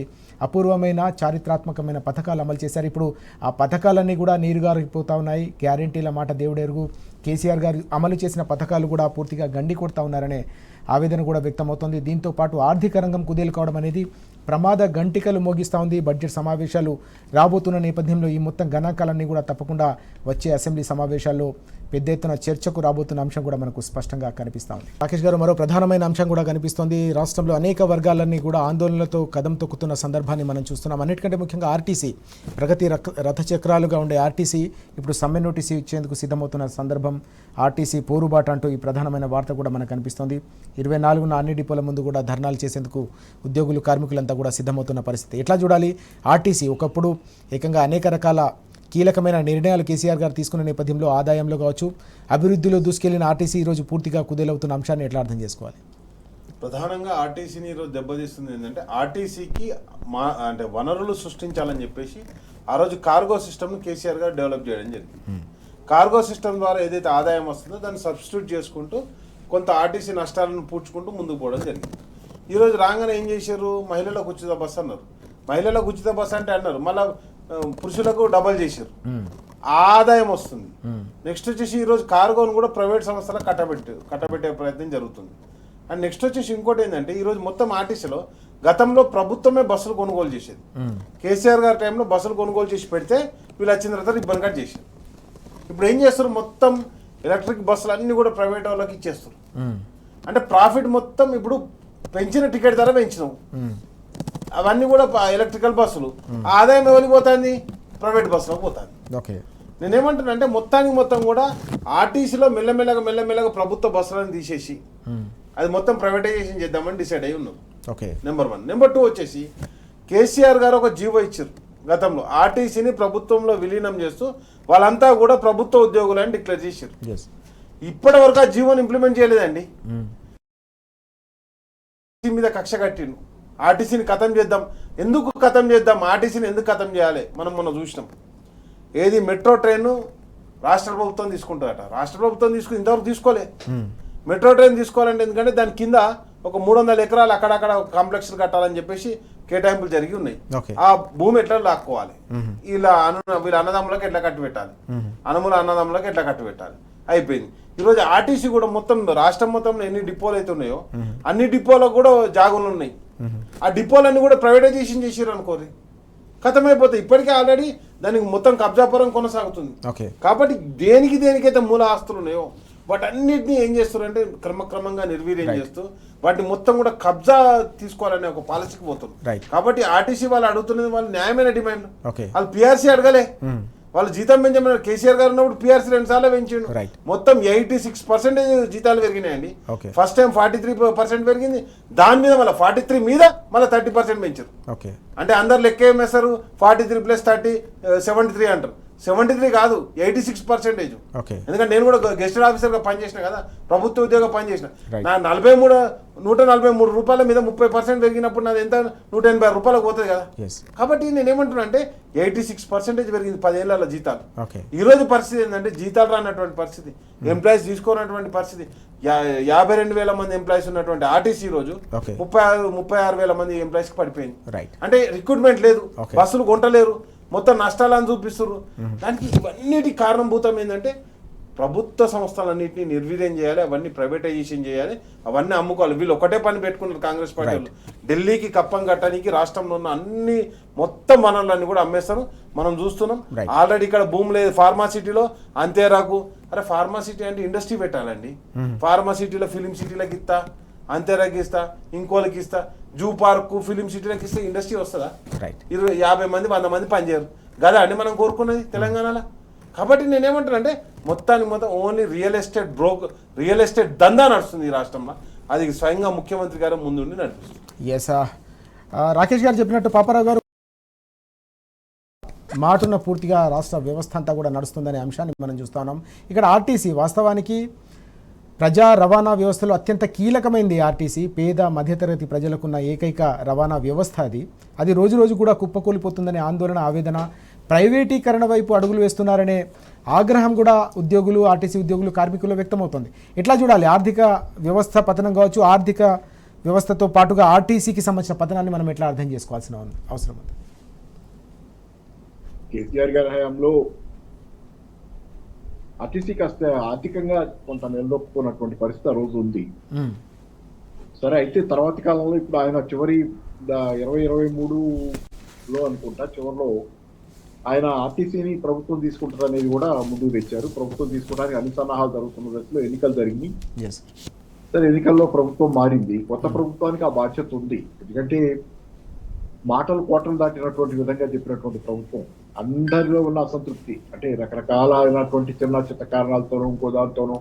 అపూర్వమైన చారిత్రాత్మకమైన పథకాలు అమలు చేశారు. ఇప్పుడు ఆ పథకాలన్నీ కూడా నీరుగారిపోతూ ఉన్నాయి. గ్యారెంటీల మాట దేవుడెరుగు. కేసీఆర్ గారు అమలు చేసిన పథకాలు కూడా పూర్తిగా గండి కొడతా ఉన్నారనే ఆవేదన కూడా వ్యక్తమవుతోంది. దీంతో పాటు ఆర్థిక రంగం కుదేలు కావడం అనేది ప్రమాద గంటికలు మోగిస్తూ ఉంది. బడ్జెట్ సమావేశాలు రాబోతున్న నేపథ్యంలో ఈ మొత్తం గణాంకాలన్నీ కూడా తప్పకుండా వచ్చే అసెంబ్లీ సమావేశాల్లో పెద్ద ఎత్తున చర్చకు రాబోతున్న అంశం కూడా మనకు స్పష్టంగా కనిపిస్తూ ఉంది. రాకేష్ గారు, మరో ప్రధానమైన అంశం కూడా కనిపిస్తోంది. రాష్ట్రంలో అనేక వర్గాలన్నీ కూడా ఆందోళనలతో కదం తొక్కుతున్న సందర్భాన్ని మనం చూస్తున్నాం. అన్నిటికంటే ముఖ్యంగా ఆర్టీసీ, ప్రగతి రథచక్రాలుగా ఉండే ఆర్టీసీ ఇప్పుడు సమ్మె నోటీసు ఇచ్చేందుకు సిద్ధమవుతున్న సందర్భం. ఆర్టీసీ పోరుబాట అంటూ ఈ ప్రధానమైన వార్త కూడా మనకు కనిపిస్తోంది. 24న అన్ని డిపోల ముందు కూడా ధర్నాలు చేసేందుకు ఉద్యోగులు, కార్మికులంతా కూడా సిద్ధమవుతున్న పరిస్థితి. ఎట్లా చూడాలి? ఆర్టీసీ ఒకప్పుడు ఏకంగా అనేక రకాల కీలకమైన నిర్ణయాలు కేసీఆర్ గారు తీసుకున్న నేపథ్యంలో ఆదాయంలో కావచ్చు, అభివృద్ధిలో దూసుకెళ్లిన ఆర్టీసీ ఈరోజు పూర్తిగా కుదేలవుతున్న అంశాన్ని ఎట్లా అర్థం చేసుకోవాలి? ప్రధానంగా ఆర్టీసీని ఈరోజు దెబ్బతీస్తుంది ఏంటంటే, ఆర్టీసీకి అంటే వనరులు సృష్టించాలని చెప్పేసి ఆ రోజు కార్గో సిస్టమ్ను కేసీఆర్ గారు డెవలప్ చేయడం జరిగింది. కార్గో సిస్టమ్ ద్వారా ఏదైతే ఆదాయం వస్తుందో దాన్ని సబ్స్టిట్యూట్ చేసుకుంటూ కొంత ఆర్టీసీ నష్టాలను పూడ్చుకుంటూ ముందుకు పోవడం జరిగింది. ఈరోజు రాగానే ఏం చేశారు, మహిళలకు ఉచిత బస్సు అన్నారు. మహిళలకు ఉచిత బస్సు అంటే అన్నారు, మళ్ళీ పురుషులకు డబల్ చేశారు, ఆదాయం వస్తుంది. నెక్స్ట్ వచ్చేసి ఈరోజు కార్గోను కూడా ప్రైవేట్ సంస్థలకు కట్టబెట్టే ప్రయత్నం జరుగుతుంది. అండ్ నెక్స్ట్ వచ్చేసి ఇంకోటి ఏంటంటే, ఈరోజు మొత్తం ఆర్టీసీలో గతంలో ప్రభుత్వమే బస్సులు కొనుగోలు చేసేది. కేసీఆర్ గారి టైంలో బస్సులు కొనుగోలు చేసి పెడితే వీళ్ళు వచ్చిన తర్వాత రిబ్బన్ కట్ చేశారు. ఇప్పుడు ఏం చేస్తారు, మొత్తం ఎలక్ట్రిక్ బస్సులు అన్నీ కూడా ప్రైవేట్ వాళ్ళకి ఇచ్చేస్తారు. అంటే ప్రాఫిట్ మొత్తం ఇప్పుడు పెంచిన టికెట్ ధర పెంచినాం, అవన్నీ కూడా ఎలక్ట్రికల్ బస్సులు. ఆదాయం ఎవరికి పోతుంది? ప్రైవేట్ బస్సులకు పోతుంది. నేనేమంటున్నా అంటే మొత్తానికి మొత్తం కూడా ఆర్టీసీలో మెల్లమెల్లగా ప్రభుత్వ బస్సులను తీసేసి అది మొత్తం ప్రైవేటైజేషన్ చేద్దామని డిసైడ్ అయి ఉన్నాం. Okay, number 1. నెంబర్ 2 వచ్చేసి కేసీఆర్ గారు ఒక జీవో ఇచ్చారు గతంలో, ఆర్టీసీని ప్రభుత్వంలో విలీనం చేస్తూ వాళ్ళంతా కూడా ప్రభుత్వ ఉద్యోగులని డిక్లేర్ చేశారు. ఇప్పటి వరకు ఆ జీవోని ఇంప్లిమెంట్ చేయలేదండి. మీద కక్ష కట్టిండు, ఆర్టీసీని ఖతం చేద్దాం. ఎందుకు ఖతం చేద్దాం, ఆర్టీసీని ఎందుకు ఖతం చేయాలి? మనం మొన్న చూసినాం. ఏది మెట్రో ట్రైన్ రాష్ట్ర ప్రభుత్వం తీసుకుంటుందట, రాష్ట్ర ప్రభుత్వం ఇంతవరకు తీసుకోలే. మెట్రో ట్రైన్ తీసుకోవాలంటే ఎందుకంటే దాని కింద ఒక 300 ఎకరాలు అక్కడక్కడ కాంప్లెక్స్లు కట్టాలని చెప్పేసి కేటాయింపులు జరిగి ఉన్నాయి. ఆ భూమి ఎట్లా లాక్కోవాలి, వీళ్ళ అన్నదమ్ములకు ఎట్లా కట్టి పెట్టాలి, అన్నదమ్ములకు ఎట్లా కట్టి పెట్టాలి, అయిపోయింది. ఈరోజు ఆర్టీసీ కూడా మొత్తం రాష్ట్రం మొత్తంలో ఎన్ని డిపోలు అయితే ఉన్నాయో అన్ని డిపోలకు కూడా జాగులు ఉన్నాయి. ఆ డిపోలన్నీ కూడా ప్రైవేటైజేషన్ చేసారు అనుకోరి, ఖతమైపోతాయి. ఇప్పటికే ఆల్రెడీ దానికి మొత్తం కబ్జాపురం కొనసాగుతుంది. కాబట్టి దేనికైతే మూల ఆస్తులు ఉన్నాయో వాటన్నిటిని ఏం చేస్తారంటే క్రమక్రమంగా నిర్వీర్యం చేస్తూ వాటిని మొత్తం కూడా కబ్జా తీసుకోవాలనే ఒక పాలసీకి పోతున్నారు. కాబట్టి ఆర్టీసీ వాళ్ళు అడుగుతున్నది వాళ్ళు న్యాయమైన డిమాండ్. వాళ్ళు పిఆర్సీ అడగలే, వాళ్ళు జీతం పెంచమన్నారు. కేసీఆర్ గారు ఉన్నప్పుడు పిఆర్సీ 2 సార్లు పెంచిండు. మొత్తం 86% జీతాలు పెరిగినాయండి. ఫస్ట్ టైం 43% పెరిగింది, దాని మీద మళ్ళీ 43 మీద మళ్ళీ 30% పెంచారు. అంటే అందరు లెక్క ఏమేస్తారు, 43 + 30 73 అంటారు. 73 కాదు, 86%. ఎందుకంటే నేను కూడా గెస్టెడ్ ఆఫీసర్గా పనిచేసిన కదా, ప్రభుత్వ ఉద్యోగం పనిచేసిన. నా 143 రూపాయల మీద 30% పెరిగినప్పుడు నాది ఎంత 180 రూపాయలకు పోతుంది కదా. కాబట్టి నేనేమంటున్నా అంటే 86% పెరిగింది 10 ఏళ్ళ జీతాలు. ఈ రోజు పరిస్థితి ఏంటంటే జీతాలు రానటువంటి పరిస్థితి, ఎంప్లాయీస్ తీసుకోనటువంటి పరిస్థితి. 52,000 మంది ఎంప్లాయీస్ ఉన్నటువంటి ఆర్టీసీ రోజు 36,000 మంది ఎంప్లాయీస్కి పడిపోయింది. అంటే రిక్రూట్మెంట్ లేదు, బస్సులు కొంటలేరు, మొత్తం నష్టాలను చూపిస్తున్నారు. దానికి ఇవన్నిటి కారణభూతం ఏంటంటే ప్రభుత్వ సంస్థలన్నింటినీ నిర్వీర్యం చేయాలి, అవన్నీ ప్రైవేటైజేషన్ చేయాలి, అవన్నీ అమ్ముకోవాలి. వీళ్ళు ఒకటే పని పెట్టుకున్నారు కాంగ్రెస్ పార్టీ వాళ్ళు, ఢిల్లీకి కప్పం కట్టడానికి రాష్ట్రంలో ఉన్న అన్ని మొత్తం వనరులన్నీ కూడా అమ్మేస్తారు. మనం చూస్తున్నాం ఆల్రెడీ ఇక్కడ భూమి లేదు ఫార్మాసిటీలో, అంతేరాకు. అరే ఫార్మాసిటీ అంటే ఇండస్ట్రీ పెట్టాలండి. ఫార్మాసిటీలో ఫిలిం సిటీలకు ఇస్తా, అంతేరాకి ఇస్తా, ఇంకోళ్ళకి ఇస్తా, జూ పార్క్ ఫిలిం సిటీలకు ఇస్తే ఇండస్ట్రీ వస్తుందా? 50 మంది 100 మంది పనిచేయరు కదా అండి మనం కోరుకున్నది తెలంగాణలో. కాబట్టి నేనేమంటానంటే మొత్తం ఓన్లీ రియల్ ఎస్టేట్ దందా నడుస్తుంది ఈ రాష్ట్రంలో. అది స్వయంగా ముఖ్యమంత్రి గారు ముందుండి నడిపిస్తుంది. రాకేష్ గారు చెప్పినట్టు పాపారావు గారు మాటున్న పూర్తిగా రాష్ట్ర వ్యవస్థ అంతా కూడా నడుస్తుందనే అంశాన్ని మనం చూస్తా ఉన్నాం. ఇక్కడ ఆర్టీసీ వాస్తవానికి ప్రజా రవాణా వ్యవస్థలో అత్యంత కీలకమైనది. ఆర్టీసీ పేద మధ్యతరగతి ప్రజలకున్న ఏకైక రవాణా వ్యవస్థ. అది రోజు రోజు కూడా కుప్పకూలిపోతుందనే ఆందోళన, ఆవేదన, ప్రైవేటీకరణ వైపు అడుగులు వేస్తున్నారనే ఆగ్రహం కూడా ఉద్యోగులు, ఆర్టీసీ ఉద్యోగులు, కార్మికులు వ్యక్తమవుతుంది. ఎట్లా చూడాలి ఆర్థిక వ్యవస్థ పతనం కావచ్చు, ఆర్థిక వ్యవస్థతో పాటుగా ఆర్టీసీకి సంబంధించిన పతనాన్ని మనం ఎట్లా అర్థం చేసుకోవాల్సిన అవసరం ఉంది? కేసీఆర్ గారి హయాంలో ఆర్టీసీ కాస్త ఆర్థికంగా కొంత నిలదొక్కున్నటువంటి పరిస్థితి ఆ రోజు ఉంది. సరే, అయితే తర్వాతి కాలంలో ఇప్పుడు ఆయన చివరి 2023లో అనుకుంటా చివరిలో ఆయన ఆర్టీసీని ప్రభుత్వం తీసుకుంటారు అనేది కూడా ముందుకు తెచ్చారు. ప్రభుత్వం తీసుకోవడానికి అన్ని సన్నాహాలు జరుగుతున్న దశలో ఎన్నికలు జరిగినాయి. సరే, ఎన్నికల్లో ప్రభుత్వం మారింది, కొత్త ప్రభుత్వానికి ఆ బాధ్యత ఉంది. ఎందుకంటే మాటలు కోటలు దాటినటువంటి విధంగా చెప్పినటువంటి ప్రభుత్వం, అందరిలో ఉన్న అసంతృప్తి అంటే రకరకాలైనటువంటి చిన్న చిన్న కారణాలతోనూ ఇంకో దాంతోనూ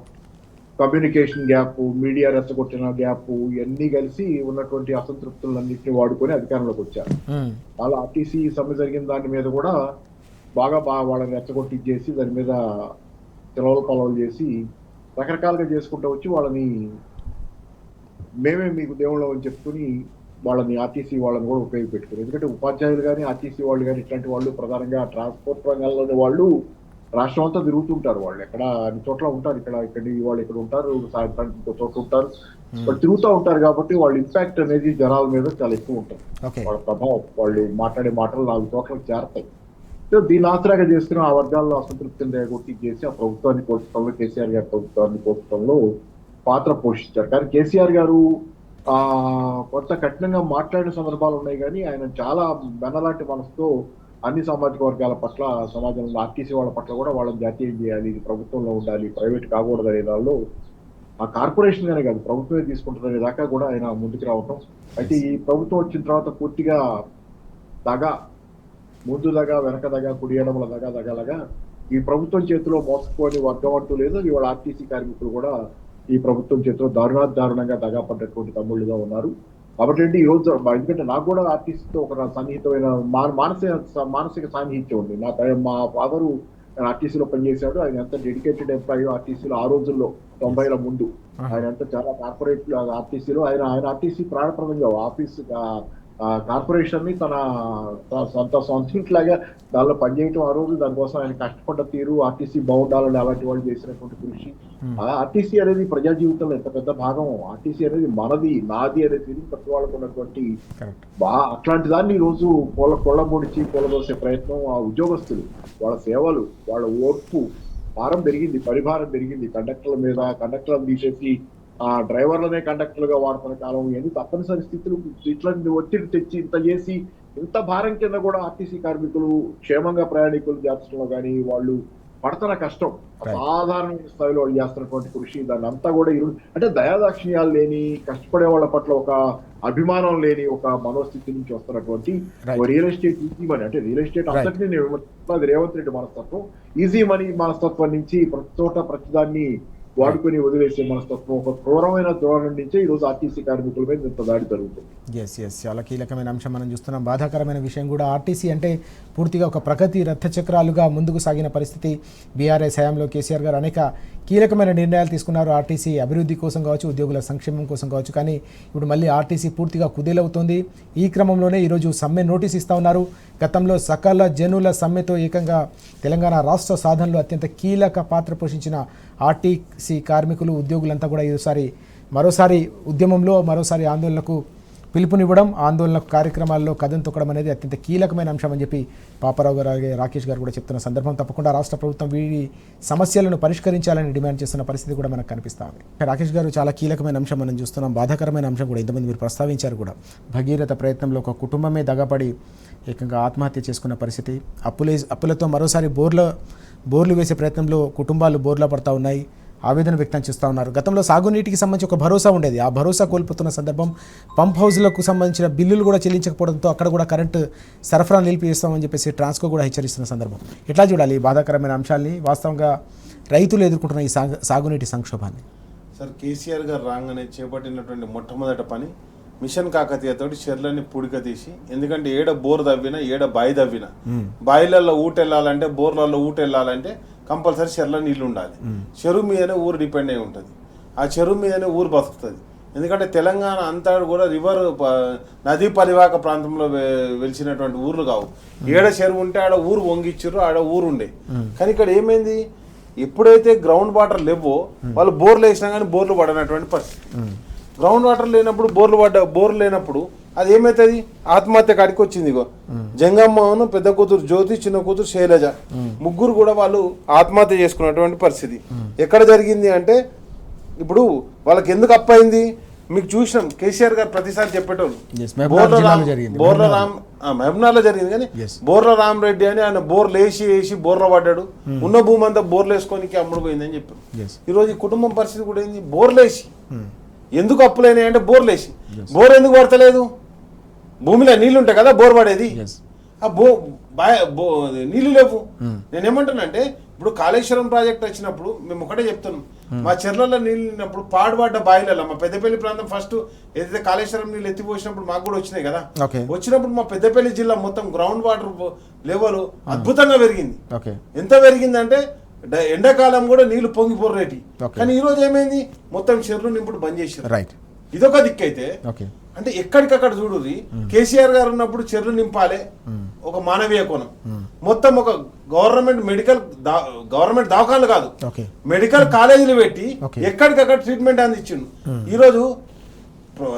కమ్యూనికేషన్ గ్యాప్, మీడియా రెచ్చగొట్టిన గ్యాప్, ఇవన్నీ కలిసి ఉన్నటువంటి అసంతృప్తులన్నింటినీ వాడుకొని అధికారంలోకి వచ్చారు. వాళ్ళ ఆర్టీసీ సమ్మె జరిగిన దాని మీద కూడా బాగా వాళ్ళని రెచ్చగొట్టించేసి దాని మీద పొలవలు చేసి రకరకాలుగా చేసుకుంటూ వచ్చి వాళ్ళని మేమే మీకు దేవుళ్ళం అని చెప్పుకుని వాళ్ళని ఆర్టీసీ వాళ్ళని కూడా ఉపయోగపెట్టుకున్నారు. ఎందుకంటే ఉపాధ్యాయులు కానీ ఆర్టీసీ వాళ్ళు కానీ ఇట్లాంటి వాళ్ళు ప్రధానంగా ట్రాన్స్పోర్ట్ రంగంలోని వాళ్ళు రాష్ట్రం అంతా తిరుగుతుంటారు. వాళ్ళు ఎక్కడ అన్ని చోట్ల ఉంటారు, ఇక్కడ వాళ్ళు ఇక్కడ ఉంటారు, సాయంత్రానికి ఇంకో చోట ఉంటారు, వాళ్ళు తిరుగుతూ ఉంటారు. కాబట్టి వాళ్ళ ఇంపాక్ట్ అనేది జనాల మీద చాలా ఎక్కువ ఉంటుంది. వాళ్ళ ప్రభావం, వాళ్ళు మాట్లాడే మాటలు 4 చోట్లకు చేరతాయి. సో దీన్ని ఆసరాగా చేసుకుని ఆ వర్గాల్లో అసంతృప్తిని రేగొట్టి చేసి ఆ ప్రభుత్వాన్ని పోషించడంలో, కేసీఆర్ గారి ప్రభుత్వాన్ని పోషించడంలో పాత్ర పోషించారు. కానీ కేసీఆర్ గారు కొంత కఠినంగా మాట్లాడిన సందర్భాలు ఉన్నాయి. కానీ ఆయన చాలా వెన్నలాంటి మనసుతో అన్ని సామాజిక వర్గాల పట్ల, సమాజంలో ఆర్టీసీ వాళ్ళ పట్ల కూడా వాళ్ళని జాతీయం చేయాలి, ఇది ప్రభుత్వంలో ఉండాలి, ప్రైవేట్ కాకూడదు అనే దానిలో ఆ కార్పొరేషన్ గానే కాదు ప్రభుత్వమే తీసుకుంటుందనే దాకా కూడా ఆయన ముందుకు రావటం. అయితే ఈ ప్రభుత్వం వచ్చిన తర్వాత పూర్తిగా ముందు దగా వెనక దగా కుడి ఎడమల దగా ఈ ప్రభుత్వం చేతిలో మోసపోని వర్గం అంటూ లేదు. ఇవాళ ఆర్టీసీ కార్మికులు కూడా ఈ ప్రభుత్వం చేతిలో దారుణంగా దగాపడ్డటువంటి తమ్ముళ్ళుగా ఉన్నారు. కాబట్టి ఈ రోజు ఎందుకంటే నాకు కూడా ఆర్టీసీతో ఒక సన్నిహితమైన మానసిక సాన్నిహిత్యం ఉంది. మా ఫాదరు ఆర్టీసీలో పనిచేశాడు. ఆయన ఎంత డెడికేటెడ్ ఎంప్లాయీ ఆర్టీసీలో ఆ రోజుల్లో 90ల ముందు. ఆయన ఎంత చాలా కార్పొరేట్ ఆర్టీసీలో ఆయన ఆర్టీసీ ప్రాణప్రదంగా ఆఫీస్ కార్పొరేషన్ ని తన సొంత ఇంట్లాగా దానిలో పనిచేయటం ఆ రోజు, దానికోసం ఆయన కష్టపడ్డ తీరు, ఆర్టీసీ బాగుండాలని అలాంటి వాళ్ళు చేసినటువంటి కృషి. ఆర్టీసీ అనేది ప్రజా జీవితంలో ఎంత పెద్ద భాగం. ఆర్టీసీ అనేది మనది, నాది అనే ఫీలింగ్ ప్రతి వాళ్ళకు ఉన్నటువంటి అట్లాంటి దాన్ని ఈ రోజు పొడిచి కూలదోసే ప్రయత్నం ఆ ఉద్యోగస్తులు, వాళ్ళ సేవలు, వాళ్ళ ఓర్పు భారం పెరిగింది, పరిభారం పెరిగింది. కండక్టర్లను తీసేసి డ్రైవర్లనే కండక్టర్లుగా వాడుతున్న కాలం, ఎన్ని తప్పనిసరి స్థితులు ఇట్లాంటి ఒత్తిడి తెచ్చి ఇంత చేసి ఇంత భారం కింద కూడా ఆర్టీసీ కార్మికులు క్షేమంగా ప్రయాణికులు చేర్చడంలో కానీ వాళ్ళు పడుతున్న కష్టం, అసాధారణమైన స్థాయిలో వాళ్ళు చేస్తున్నటువంటి కృషి, దాన్ని అంతా కూడా అంటే దయాదాక్షిణ్యాలు లేని, కష్టపడే వాళ్ళ పట్ల ఒక అభిమానం లేని ఒక మనోస్థితి నుంచి వస్తున్నటువంటి రియల్ ఎస్టేట్ ఈజీ మనీ, అంటే రియల్ ఎస్టేట్ అంతటినీ అది రేవంత్ రెడ్డి మనస్తత్వం, ఈజీ మనీ మనస్తత్వం నుంచి ప్రతి చోట ప్రతిదాన్ని వాడుకొని వదిలేసే మనస్తత్వం, ఒక క్రూరమైన ధోరణి నుంచే ఈ రోజు ఆర్టీసీ కార్మికుల మీద ఇంత దాడి జరుగుతుంది. చాలా కీలకమైన అంశం మనం చూస్తున్నాం. బాధాకరమైన విషయం కూడా, ఆర్టీసీ అంటే పూర్తిగా ఒక ప్రగతి రథచక్రాలుగా ముందుకు సాగిన పరిస్థితి. బీఆర్ఎస్ హయాంలో కేసీఆర్ గారు అనేక కీలకమైన నిర్ణయాలు తీసుకున్నారు, ఆర్టీసీ అభివృద్ధి కోసం కావచ్చు, ఉద్యోగుల సంక్షేమం కోసం కావచ్చు. కానీ ఇప్పుడు మళ్ళీ ఆర్టీసీ పూర్తిగా కుదేలవుతోంది. ఈ క్రమంలోనే ఈరోజు సమ్మె నోటీస్ ఇస్తూ ఉన్నారు. గతంలో సకల జనుల సమ్మెతో ఏకంగా తెలంగాణ రాష్ట్ర సాధనలో అత్యంత కీలక పాత్ర పోషించిన ఆర్టీసీ కార్మికులు, ఉద్యోగులంతా కూడా మరోసారి ఉద్యమంలో మరోసారి ఆందోళనకు పిలుపునివ్వడం, ఆందోళన కార్యక్రమాల్లో కథం తొక్కడం అనేది అత్యంత కీలకమైన అంశం అని చెప్పి పాపారావు గారు అలాగే రాకేష్ గారు కూడా చెప్తున్న సందర్భం. తప్పకుండా రాష్ట్ర ప్రభుత్వం వీరి సమస్యలను పరిష్కరించాలని డిమాండ్ చేస్తున్న పరిస్థితి కూడా మనకు కనిపిస్తూ ఉంది. రాకేష్ గారు, చాలా కీలకమైన అంశం మనం చూస్తున్నాం, బాధాకరమైన అంశం కూడా, ఇంతమంది మీరు ప్రస్తావించారు కూడా. భగీరథ ప్రయత్నంలో ఒక కుటుంబమే దగపడి ఏకంగా ఆత్మహత్య చేసుకున్న పరిస్థితి, అప్పులతో మరోసారి బోర్లు వేసే ప్రయత్నంలో కుటుంబాలు బోర్లా పడతా ఉన్నాయి, ఆవేదన వ్యక్తం చేస్తూ ఉన్నారు. గతంలో సాగునీటికి సంబంధించి ఒక భరోసా ఉండేది, ఆ భరోసా కోల్పోతున్న సందర్భం. పంప్ హౌస్లకు సంబంధించిన బిల్లులు కూడా చెల్లించకపోవడంతో అక్కడ కూడా కరెంటు సరఫరా నిలిపివేస్తామని చెప్పేసి ట్రాన్స్కో కూడా హెచ్చరిస్తున్న సందర్భం. ఎట్లా చూడాలి ఈ బాధాకరమైన అంశాన్ని, వాస్తవంగా రైతులు ఎదుర్కొంటున్న ఈ సాగునీటి సంక్షోభాన్ని? సార్, కేసీఆర్ గారు రాగానే చేపట్టినటువంటి మొట్టమొదటి పని మిషన్ కాకతీయతోటి చెర్లని పుడిక తీసి, ఎందుకంటే ఏడ బోర్ తవ్వినా, ఏడ బాయి తవ్వినా, బాయిలలో ఊటెళ్ళాలంటే, బోర్లలో ఊటెళ్ళాలంటే కంపల్సరీ చెర్ల నీళ్ళు ఉండాలి. చెరువు మీదనే ఊరు డిపెండ్ అయి ఉంటుంది, ఆ చెరువు మీదనే ఊరు బతుకుతుంది. ఎందుకంటే తెలంగాణ అంతా కూడా నదీ పరివాహక ప్రాంతంలో వెలిసినటువంటి ఊర్లు కావు. ఏడ చెరువు ఉంటే ఆడ ఊరు వంగిచ్చారు, ఆడ ఊరు ఉండే. కానీ ఇక్కడ ఏమైంది, ఎప్పుడైతే గ్రౌండ్ వాటర్ లేవో వాళ్ళు బోర్లు వేసినా కానీ బోర్లు పడనటువంటి పరిస్థితి. గ్రౌండ్ వాటర్ లేనప్పుడు బోర్లు లేనప్పుడు అది ఏమవుతుంది, ఆత్మహత్య కాడికి వచ్చింది. ఇగో జంగమ్మను, పెద్ద కూతురు జ్యోతి, చిన్న కూతురు శైలజ, ముగ్గురు కూడా వాళ్ళు ఆత్మహత్య చేసుకున్నటువంటి పరిస్థితి. ఎక్కడ జరిగింది అంటే, ఇప్పుడు వాళ్ళకి ఎందుకు అప్పయింది మీకు చూసినాం. కేసీఆర్ గారు ప్రతిసారి చెప్పేటోళ్ళు మహబూబ్నగర్లో జరిగింది, కానీ బోర్ల రామరెడ్డి అని ఆయన బోర్లు వేసి బోర్ల పడ్డాడు, ఉన్న భూమి అంతా బోర్లు వేసుకోనికి అమ్ముడు పోయిందని చెప్పారు. ఈరోజు ఈ కుటుంబం పరిస్థితి కూడా ఏంది, బోర్లు వేసి ఎందుకు అప్పులైనాయి అంటే బోర్లు వేసి. బోర్ ఎందుకు పడతలేదు, భూమిలో నీళ్లు ఉంటాయి కదా బోర్ పడేది, ఆ నీళ్లు లేవు. నేనేమంటానంటే, ఇప్పుడు కాళేశ్వరం ప్రాజెక్ట్ వచ్చినప్పుడు మేము ఒకటే చెప్తున్నాం, మా చెర్లలో నీళ్ళు ఉన్నప్పుడు పాడుపడ్డ బాయిలలో మా పెద్దపల్లి ప్రాంతం ఫస్ట్ ఏదైతే కాళేశ్వరం నీళ్ళు ఎత్తిపోసినప్పుడు మాకు కూడా వచ్చినాయి కదా, వచ్చినప్పుడు మా పెద్దపల్లి జిల్లా మొత్తం గ్రౌండ్ వాటర్ లెవెల్ అద్భుతంగా పెరిగింది. ఎంత పెరిగిందంటే ఎండాకాలం కూడా నీళ్లు పొంగిపోరేటి. కానీ ఈ రోజు ఏమైంది, మొత్తం చెర్లు నింపుడు బంద్ చేశారు. ఇదొక దిక్కైతే, అంటే ఎక్కడికక్కడ చూడుది. కేసీఆర్ గారు ఉన్నప్పుడు చెర్లు నింపాలే, ఒక మానవీయ కోణం. మొత్తం ఒక గవర్నమెంట్ దవాఖానలు కాదు, మెడికల్ కాలేజీలు పెట్టి ఎక్కడికక్కడ ట్రీట్మెంట్ అందించిండు. ఈరోజు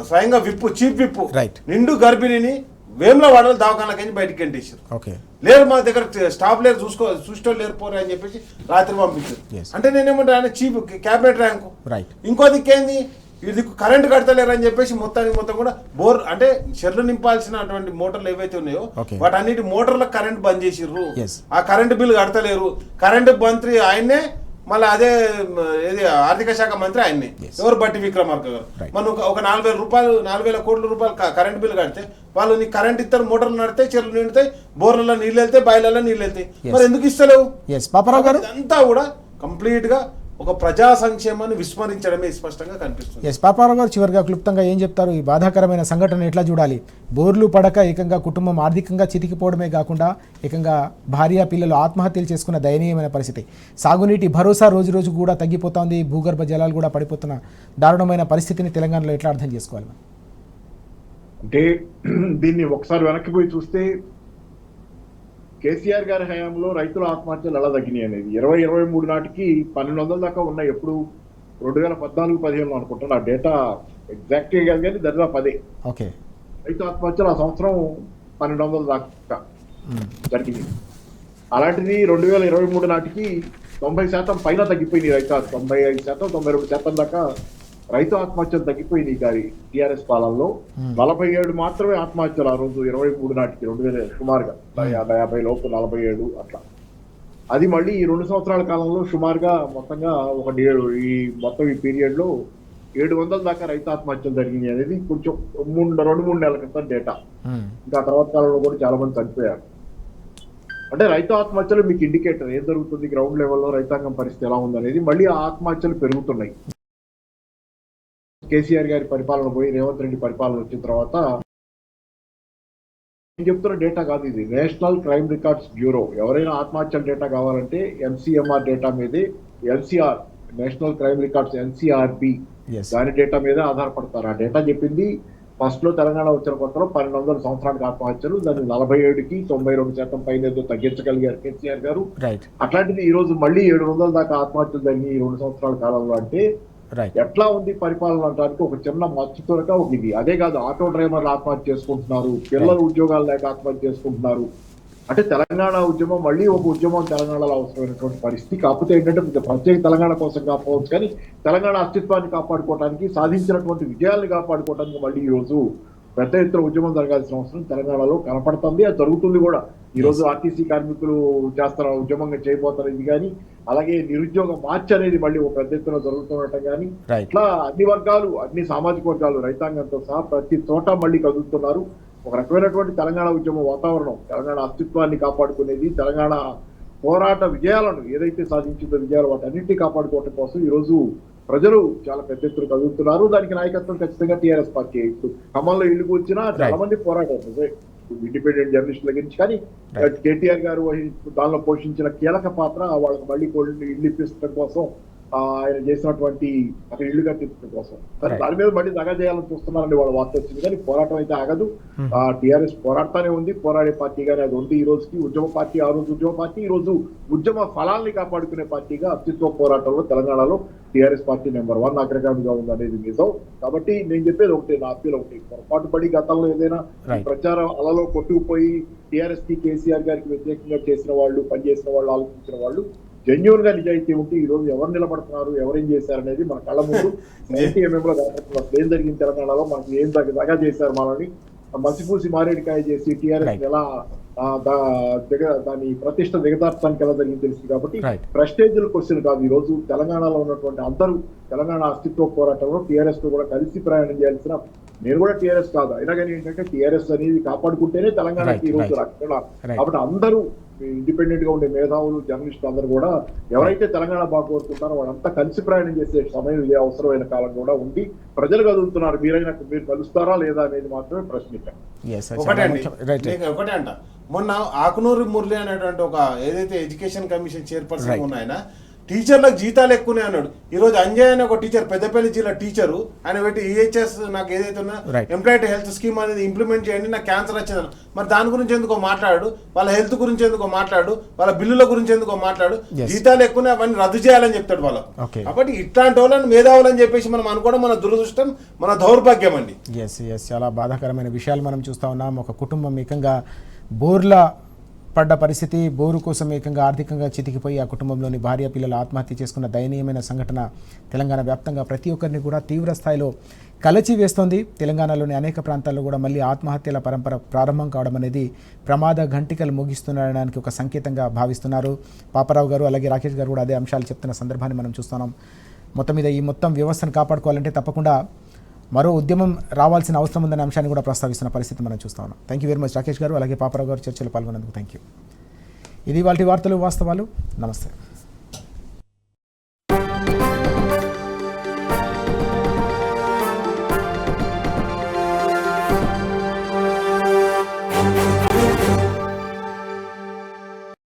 స్వయంగా చీఫ్ విప్పు నిండు గర్భిణిని వేములవాడలో దవాఖానకి బయటికి గంటేశారు. లేరు, మా దగ్గర స్టాఫ్ లేరు, చూసుకో లేరు పోరే అని చెప్పేసి రాత్రి పంపించారు. అంటే నేనేమంటా, ఆయన చీఫ్ క్యాబినెట్ ర్యాంకు. ఇంకో దిక్కేంది, ఇది కరెంట్ కడతలేరు అని చెప్పేసి మొత్తం కూడా బోర్ అంటే చెర్లు నింపాల్సినటువంటి మోటార్లు ఏవైతే ఉన్నాయో వాటన్నిటి మోటార్లకు కరెంట్ బంద్ చేసిర్రు. ఆ కరెంట్ బిల్లు కడతలేరు. కరెంట్ మంత్రి ఆయన్నే మళ్ళీ అదే ఏది ఆర్థిక శాఖ మంత్రి ఆయన్ని ఎవరు బట్టి విక్రమార్క గారు. మనం ఒక 4,000 కోట్ల రూపాయలు కరెంట్ బిల్ కడితే వాళ్ళు నీకు కరెంట్ ఇస్తారు, మోటార్లు నడితే, చెరువులు నిండుతాయి, బోర్లలో నీళ్ళు వెళ్తాయి, బాయిలలో నీళ్ళు వెళ్తాయి. మరి ఎందుకు ఇస్తలేవు? పాపారావు గారు, ఇదంతా కూడా కంప్లీట్ గా ఒక ప్రజా సంక్షేమాన్ని విస్మరించడమే స్పష్టంగా కనిపిస్తుంది. పాపారావు గారు, చివరిగా క్లుప్తంగా ఏం చెప్తారు? ఈ బాధాకరమైన సంఘటన ఎట్లా చూడాలి? బోర్లు పడక ఏకంగా కుటుంబం ఆర్థికంగా చితికిపోవడమే కాకుండా ఏకంగా భార్య పిల్లలు ఆత్మహత్యలు చేసుకున్న దయనీయమైన పరిస్థితి. సాగునీటి భరోసా రోజు రోజు కూడా తగ్గిపోతుంది, భూగర్భ జలాలు కూడా పడిపోతున్న దారుణమైన పరిస్థితిని తెలంగాణలో ఎట్లా అర్థం చేసుకోవాలి? అంటే దీన్ని ఒకసారి వెనక్కి పోయి చూస్తే కేసీఆర్ గారి హయాంలో రైతుల ఆత్మహత్యలు ఎలా తగ్గినాయి అనేది 2023 నాటికి 1,200 దాకా ఉన్నాయి. ఎప్పుడు 2014-15 అనుకుంటాను, ఆ డేటా ఎగ్జాక్ట్ గా కాదు కానీ దరిదాపు అదే. ఓకే, రైతు ఆత్మహత్యలు ఆ సంవత్సరం 1,200 దాకా జరిగింది. అలాంటిది 2023 నాటికి 90% పైన తగ్గిపోయింది. రైతు 95%, 92% దాకా రైతు ఆత్మహత్యలు తగ్గిపోయింది గారి టీఆర్ఎస్ పాలనలో. 47 మాత్రమే ఆత్మహత్యలు ఆ రోజు 23 నాటికి, 2000 సుమారుగా 50 లోపు 47 అట్లా. అది మళ్ళీ ఈ 2 సంవత్సరాల కాలంలో సుమారుగా మొత్తంగా ఈ మొత్తం ఈ పీరియడ్ లో 700 దాకా రైతు ఆత్మహత్యలు జరిగింది అనేది కొంచెం 2-3 నెలల క్రితం డేటా. ఇంకా తర్వాత కాలంలో కూడా చాలా మంది చనిపోయారు. అంటే రైతు ఆత్మహత్యలు మీకు ఇండికేటర్ ఏం జరుగుతుంది గ్రౌండ్ లెవెల్లో, రైతాంగం పరిస్థితి ఎలా ఉందనేది. మళ్ళీ ఆ ఆత్మహత్యలు పెరుగుతున్నాయి. కేసీఆర్ గారి పరిపాలన పోయి రేవంత్ రెడ్డి పరిపాలన వచ్చిన తర్వాత నేను చెప్తున్న డేటా కాదు ఇది, నేషనల్ క్రైమ్ రికార్డ్స్ బ్యూరో. ఎవరైనా ఆత్మహత్యల డేటా కావాలంటే MCMR డేటా మీదే, NCR national crime records NCRB దాని డేటా మీదే ఆధారపడతారు. ఆ డేటా చెప్పింది ఫస్ట్ లో తెలంగాణ వచ్చిన కొత్తలో 1,200 సంవత్సరానికి ఆత్మహత్యలు, దాన్ని 47కి 92% పైన ఏదో తగ్గించగలిగారు కేసీఆర్ గారు. అట్లాంటిది ఈ రోజు మళ్ళీ 700 దాకా ఆత్మహత్యలు జరిగి 2 సంవత్సరాల కాలంలో. అంటే ఎట్లా ఉంది పరిపాలన అనడానికి ఒక చిన్న మచ్చుతొరక ఒక ఇది. అదే కాదు, ఆటో డ్రైవర్లు ఆత్మహత్య చేసుకుంటున్నారు, పిల్లలు ఉద్యోగాలు లేక ఆత్మహత్య చేసుకుంటున్నారు. అంటే తెలంగాణ ఉద్యమం మళ్ళీ ఒక ఉద్యమం తెలంగాణలో అవసరమైనటువంటి పరిస్థితి. కాకపోతే ఏంటంటే ప్రత్యేక తెలంగాణ కోసం కాకపోవచ్చు కానీ తెలంగాణ అస్తిత్వాన్ని కాపాడుకోవడానికి, సాధించినటువంటి విజయాల్ని కాపాడుకోవడానికి మళ్ళీ ఈ రోజు పెద్ద ఎత్తున ఉద్యమం జరగాల్సిన అవసరం తెలంగాణలో కనపడుతుంది. అది జరుగుతుంది కూడా. ఈ రోజు ఆర్టీసీ కార్మికులు చేస్తున్న ఉద్యమంగా చేయబోతారు ఇది కానీ, అలాగే నిరుద్యోగ మార్చ్ అనేది మళ్ళీ ఒక పెద్ద ఎత్తున జరుగుతుండటం కానీ, ఇట్లా అన్ని వర్గాలు, అన్ని సామాజిక వర్గాలు, రైతాంగంతో సహా ప్రతి చోట మళ్ళీ కదులుతున్నారు. ఒక రకమైనటువంటి తెలంగాణ ఉద్యమ వాతావరణం, తెలంగాణ అస్తిత్వాన్ని కాపాడుకునేది, తెలంగాణ పోరాట విజయాలను ఏదైతే సాధించిందో విజయాలు వాటన్నింటినీ కాపాడుకోవడం కోసం ఈ రోజు ప్రజలు చాలా పెద్ద ఎత్తున కదులుతున్నారు. దానికి నాయకత్వం ఖచ్చితంగా టీఆర్ఎస్ పార్టీ. ఇప్పుడు ఖమ్మంలో ఇల్లు కూర్చున్నా చాలా మంది పోరాటారు, ఇండిపెండెంట్ జర్నలిస్టుల గురించి. కానీ కేటీఆర్ గారు దానిలో పోషించిన కీలక పాత్ర వాళ్ళకి మళ్ళీ ఇల్లు ఇప్పించడం కోసం, ఆయన చేసినటువంటి అక్కడ ఇల్లు కట్టించడం కోసం. దాని మీద మళ్ళీ దగా చేయాలని చూస్తున్నారని వాళ్ళ వార్త వచ్చింది. కానీ పోరాటం అయితే ఆగదు. టీఆర్ఎస్ పోరాడుతూనే ఉంది, పోరాడే పార్టీగానే అది ఉంది. ఈ రోజుకి ఉద్యమ పార్టీ, ఆ రోజు ఉద్యమ పార్టీ, ఈ రోజు ఉద్యమ ఫలాల్ని కాపాడుకునే పార్టీగా అస్తిత్వ పోరాటంలో తెలంగాణలో టీఆర్ఎస్ పార్టీ నెంబర్ 1 అగ్రగామిగా ఉంది అనేది నిజం. కాబట్టి నేను చెప్పేది ఒకటి, నా అప్పీల్ ఒకటి, పొరపాటు పడి గతంలో ఏదైనా ప్రచారం అలలో కొట్టుకుపోయి టీఆర్ఎస్ కి, కేసీఆర్ గారికి వ్యతిరేకంగా చేసిన వాళ్ళు, పనిచేసిన వాళ్ళు, ఆలోచించిన వాళ్ళు జెన్యూన్ గా నిజాయితీ ఉంటే ఈ రోజు ఎవరు నిలబడుతున్నారు, ఎవరేం చేశారనేది మన కళ్ళ ముందు 90mm లో కనపడుతున్నారు. ఏం జరిగింది తెలంగాణలో, మనకి ఏం దగా చేశారు, మనల్ని మసిపూసి మారేడికాయ చేసి టీఆర్ఎస్ ఎలా దాని ప్రతిష్ట దిగదార్చడానికి ఎలా జరిగింది తెలుసు. కాబట్టి ప్రెస్టేజియల్ క్వశ్చన్ కాదు. ఈ రోజు తెలంగాణలో ఉన్నటువంటి అందరూ తెలంగాణ అస్తిత్వ పోరాటంలో టీఆర్ఎస్ తో కూడా కలిసి ప్రయాణం చేయాల్సిన, నేను కూడా టీఆర్ఎస్ కాదు అయినా కానీ ఏంటంటే టీఆర్ఎస్ అనేది కాపాడుకుంటేనే తెలంగాణకి ఈ రోజు రక్షణ. కాబట్టి అందరూ ఇండిపెండెంట్ గా ఉండే మేధావులు, జర్నలిస్టులు అందరూ కూడా ఎవరైతే తెలంగాణ బాగా కోరుకుంటారో వాళ్ళంతా కలిసి ప్రయాణం చేసే సమయం ఇదే, అవసరమైన కాలం కూడా ఉంది. ప్రజలు కదులుతున్నారు, మీరు కలుస్తారా లేదా అనేది మాత్రమే ప్రశ్నించారు. ఒకటే అంట, మొన్న ఆకునూరి మురళి అనేటువంటి ఒక ఏదైతే ఎడ్యుకేషన్ కమిషన్ చైర్పర్సన్ ఉన్నాయన టీచర్లకు జీతాలు ఎక్కువనే అన్నాడు. ఈ రోజు అంజయ్ అనే ఒక టీచర్, పెద్దపల్లి జిల్లా టీచరు, ఆయన పెట్టి EHS నాకు ఏదైతే ఉన్నా ఎంప్లాయిడ్ హెల్త్ స్కీమ్ అనేది ఇంప్లిమెంట్ చేయండి, నాకు క్యాన్సర్ వచ్చిందని. మరి దాని గురించి ఎందుకో మాట్లాడు, వాళ్ళ హెల్త్ గురించి ఎందుకో మాట్లాడు, వాళ్ళ బిల్లుల గురించి ఎందుకో మాట్లాడు. జీతాలు ఎక్కువనే అవన్నీ రద్దు చేయాలని చెప్తాడు వాళ్ళు. కాబట్టి ఇట్లాంటి వాళ్ళని మేధావులని చెప్పేసి మనం అనుకోవడం మన దురదృష్టం, మన దౌర్భాగ్యం అండి. చాలా బాధాకరమైన విషయాలు మనం చూస్తా ఉన్నాం. ఒక కుటుంబం ఏకంగా బోర్ల పడ్డ పరిస్థితి, బోరు కోసం ఏకంగా ఆర్థికంగా చితికిపోయి ఆ కుటుంబంలోని భార్య పిల్లలు ఆత్మహత్య చేసుకున్న దయనీయమైన సంఘటన తెలంగాణ వ్యాప్తంగా ప్రతి ఒక్కరిని కూడా తీవ్ర స్థాయిలో కలచివేస్తోంది. తెలంగాణలోని అనేక ప్రాంతాల్లో కూడా మళ్ళీ ఆత్మహత్యల పరంపర ప్రారంభం కావడం అనేది ప్రమాద ఘంటికలు ముగిస్తుండడానికి ఒక సంకేతంగా భావిస్తున్నారు పాపారావు గారు, అలాగే రాకేష్ గారు కూడా అదే అంశాలు చెప్తున్న సందర్భాన్ని మనం చూస్తున్నాం. మొత్తం మీద ఈ మొత్తం వ్యవస్థను కాపాడుకోవాలంటే తప్పకుండా మరో ఉద్యమం రావాల్సిన అవసరం ఉందనే అంశాన్ని కూడా ప్రస్తావిస్తున్న పరిస్థితి మనం చూస్తా ఉన్నాం. Thank you very much Rakesh గారు, అలాగే పాపారావు గారు చర్చలో పాల్గొన్నందుకు థ్యాంక్ యూ. ఇది వాటి వార్తలు వాస్తవాలు. నమస్తే.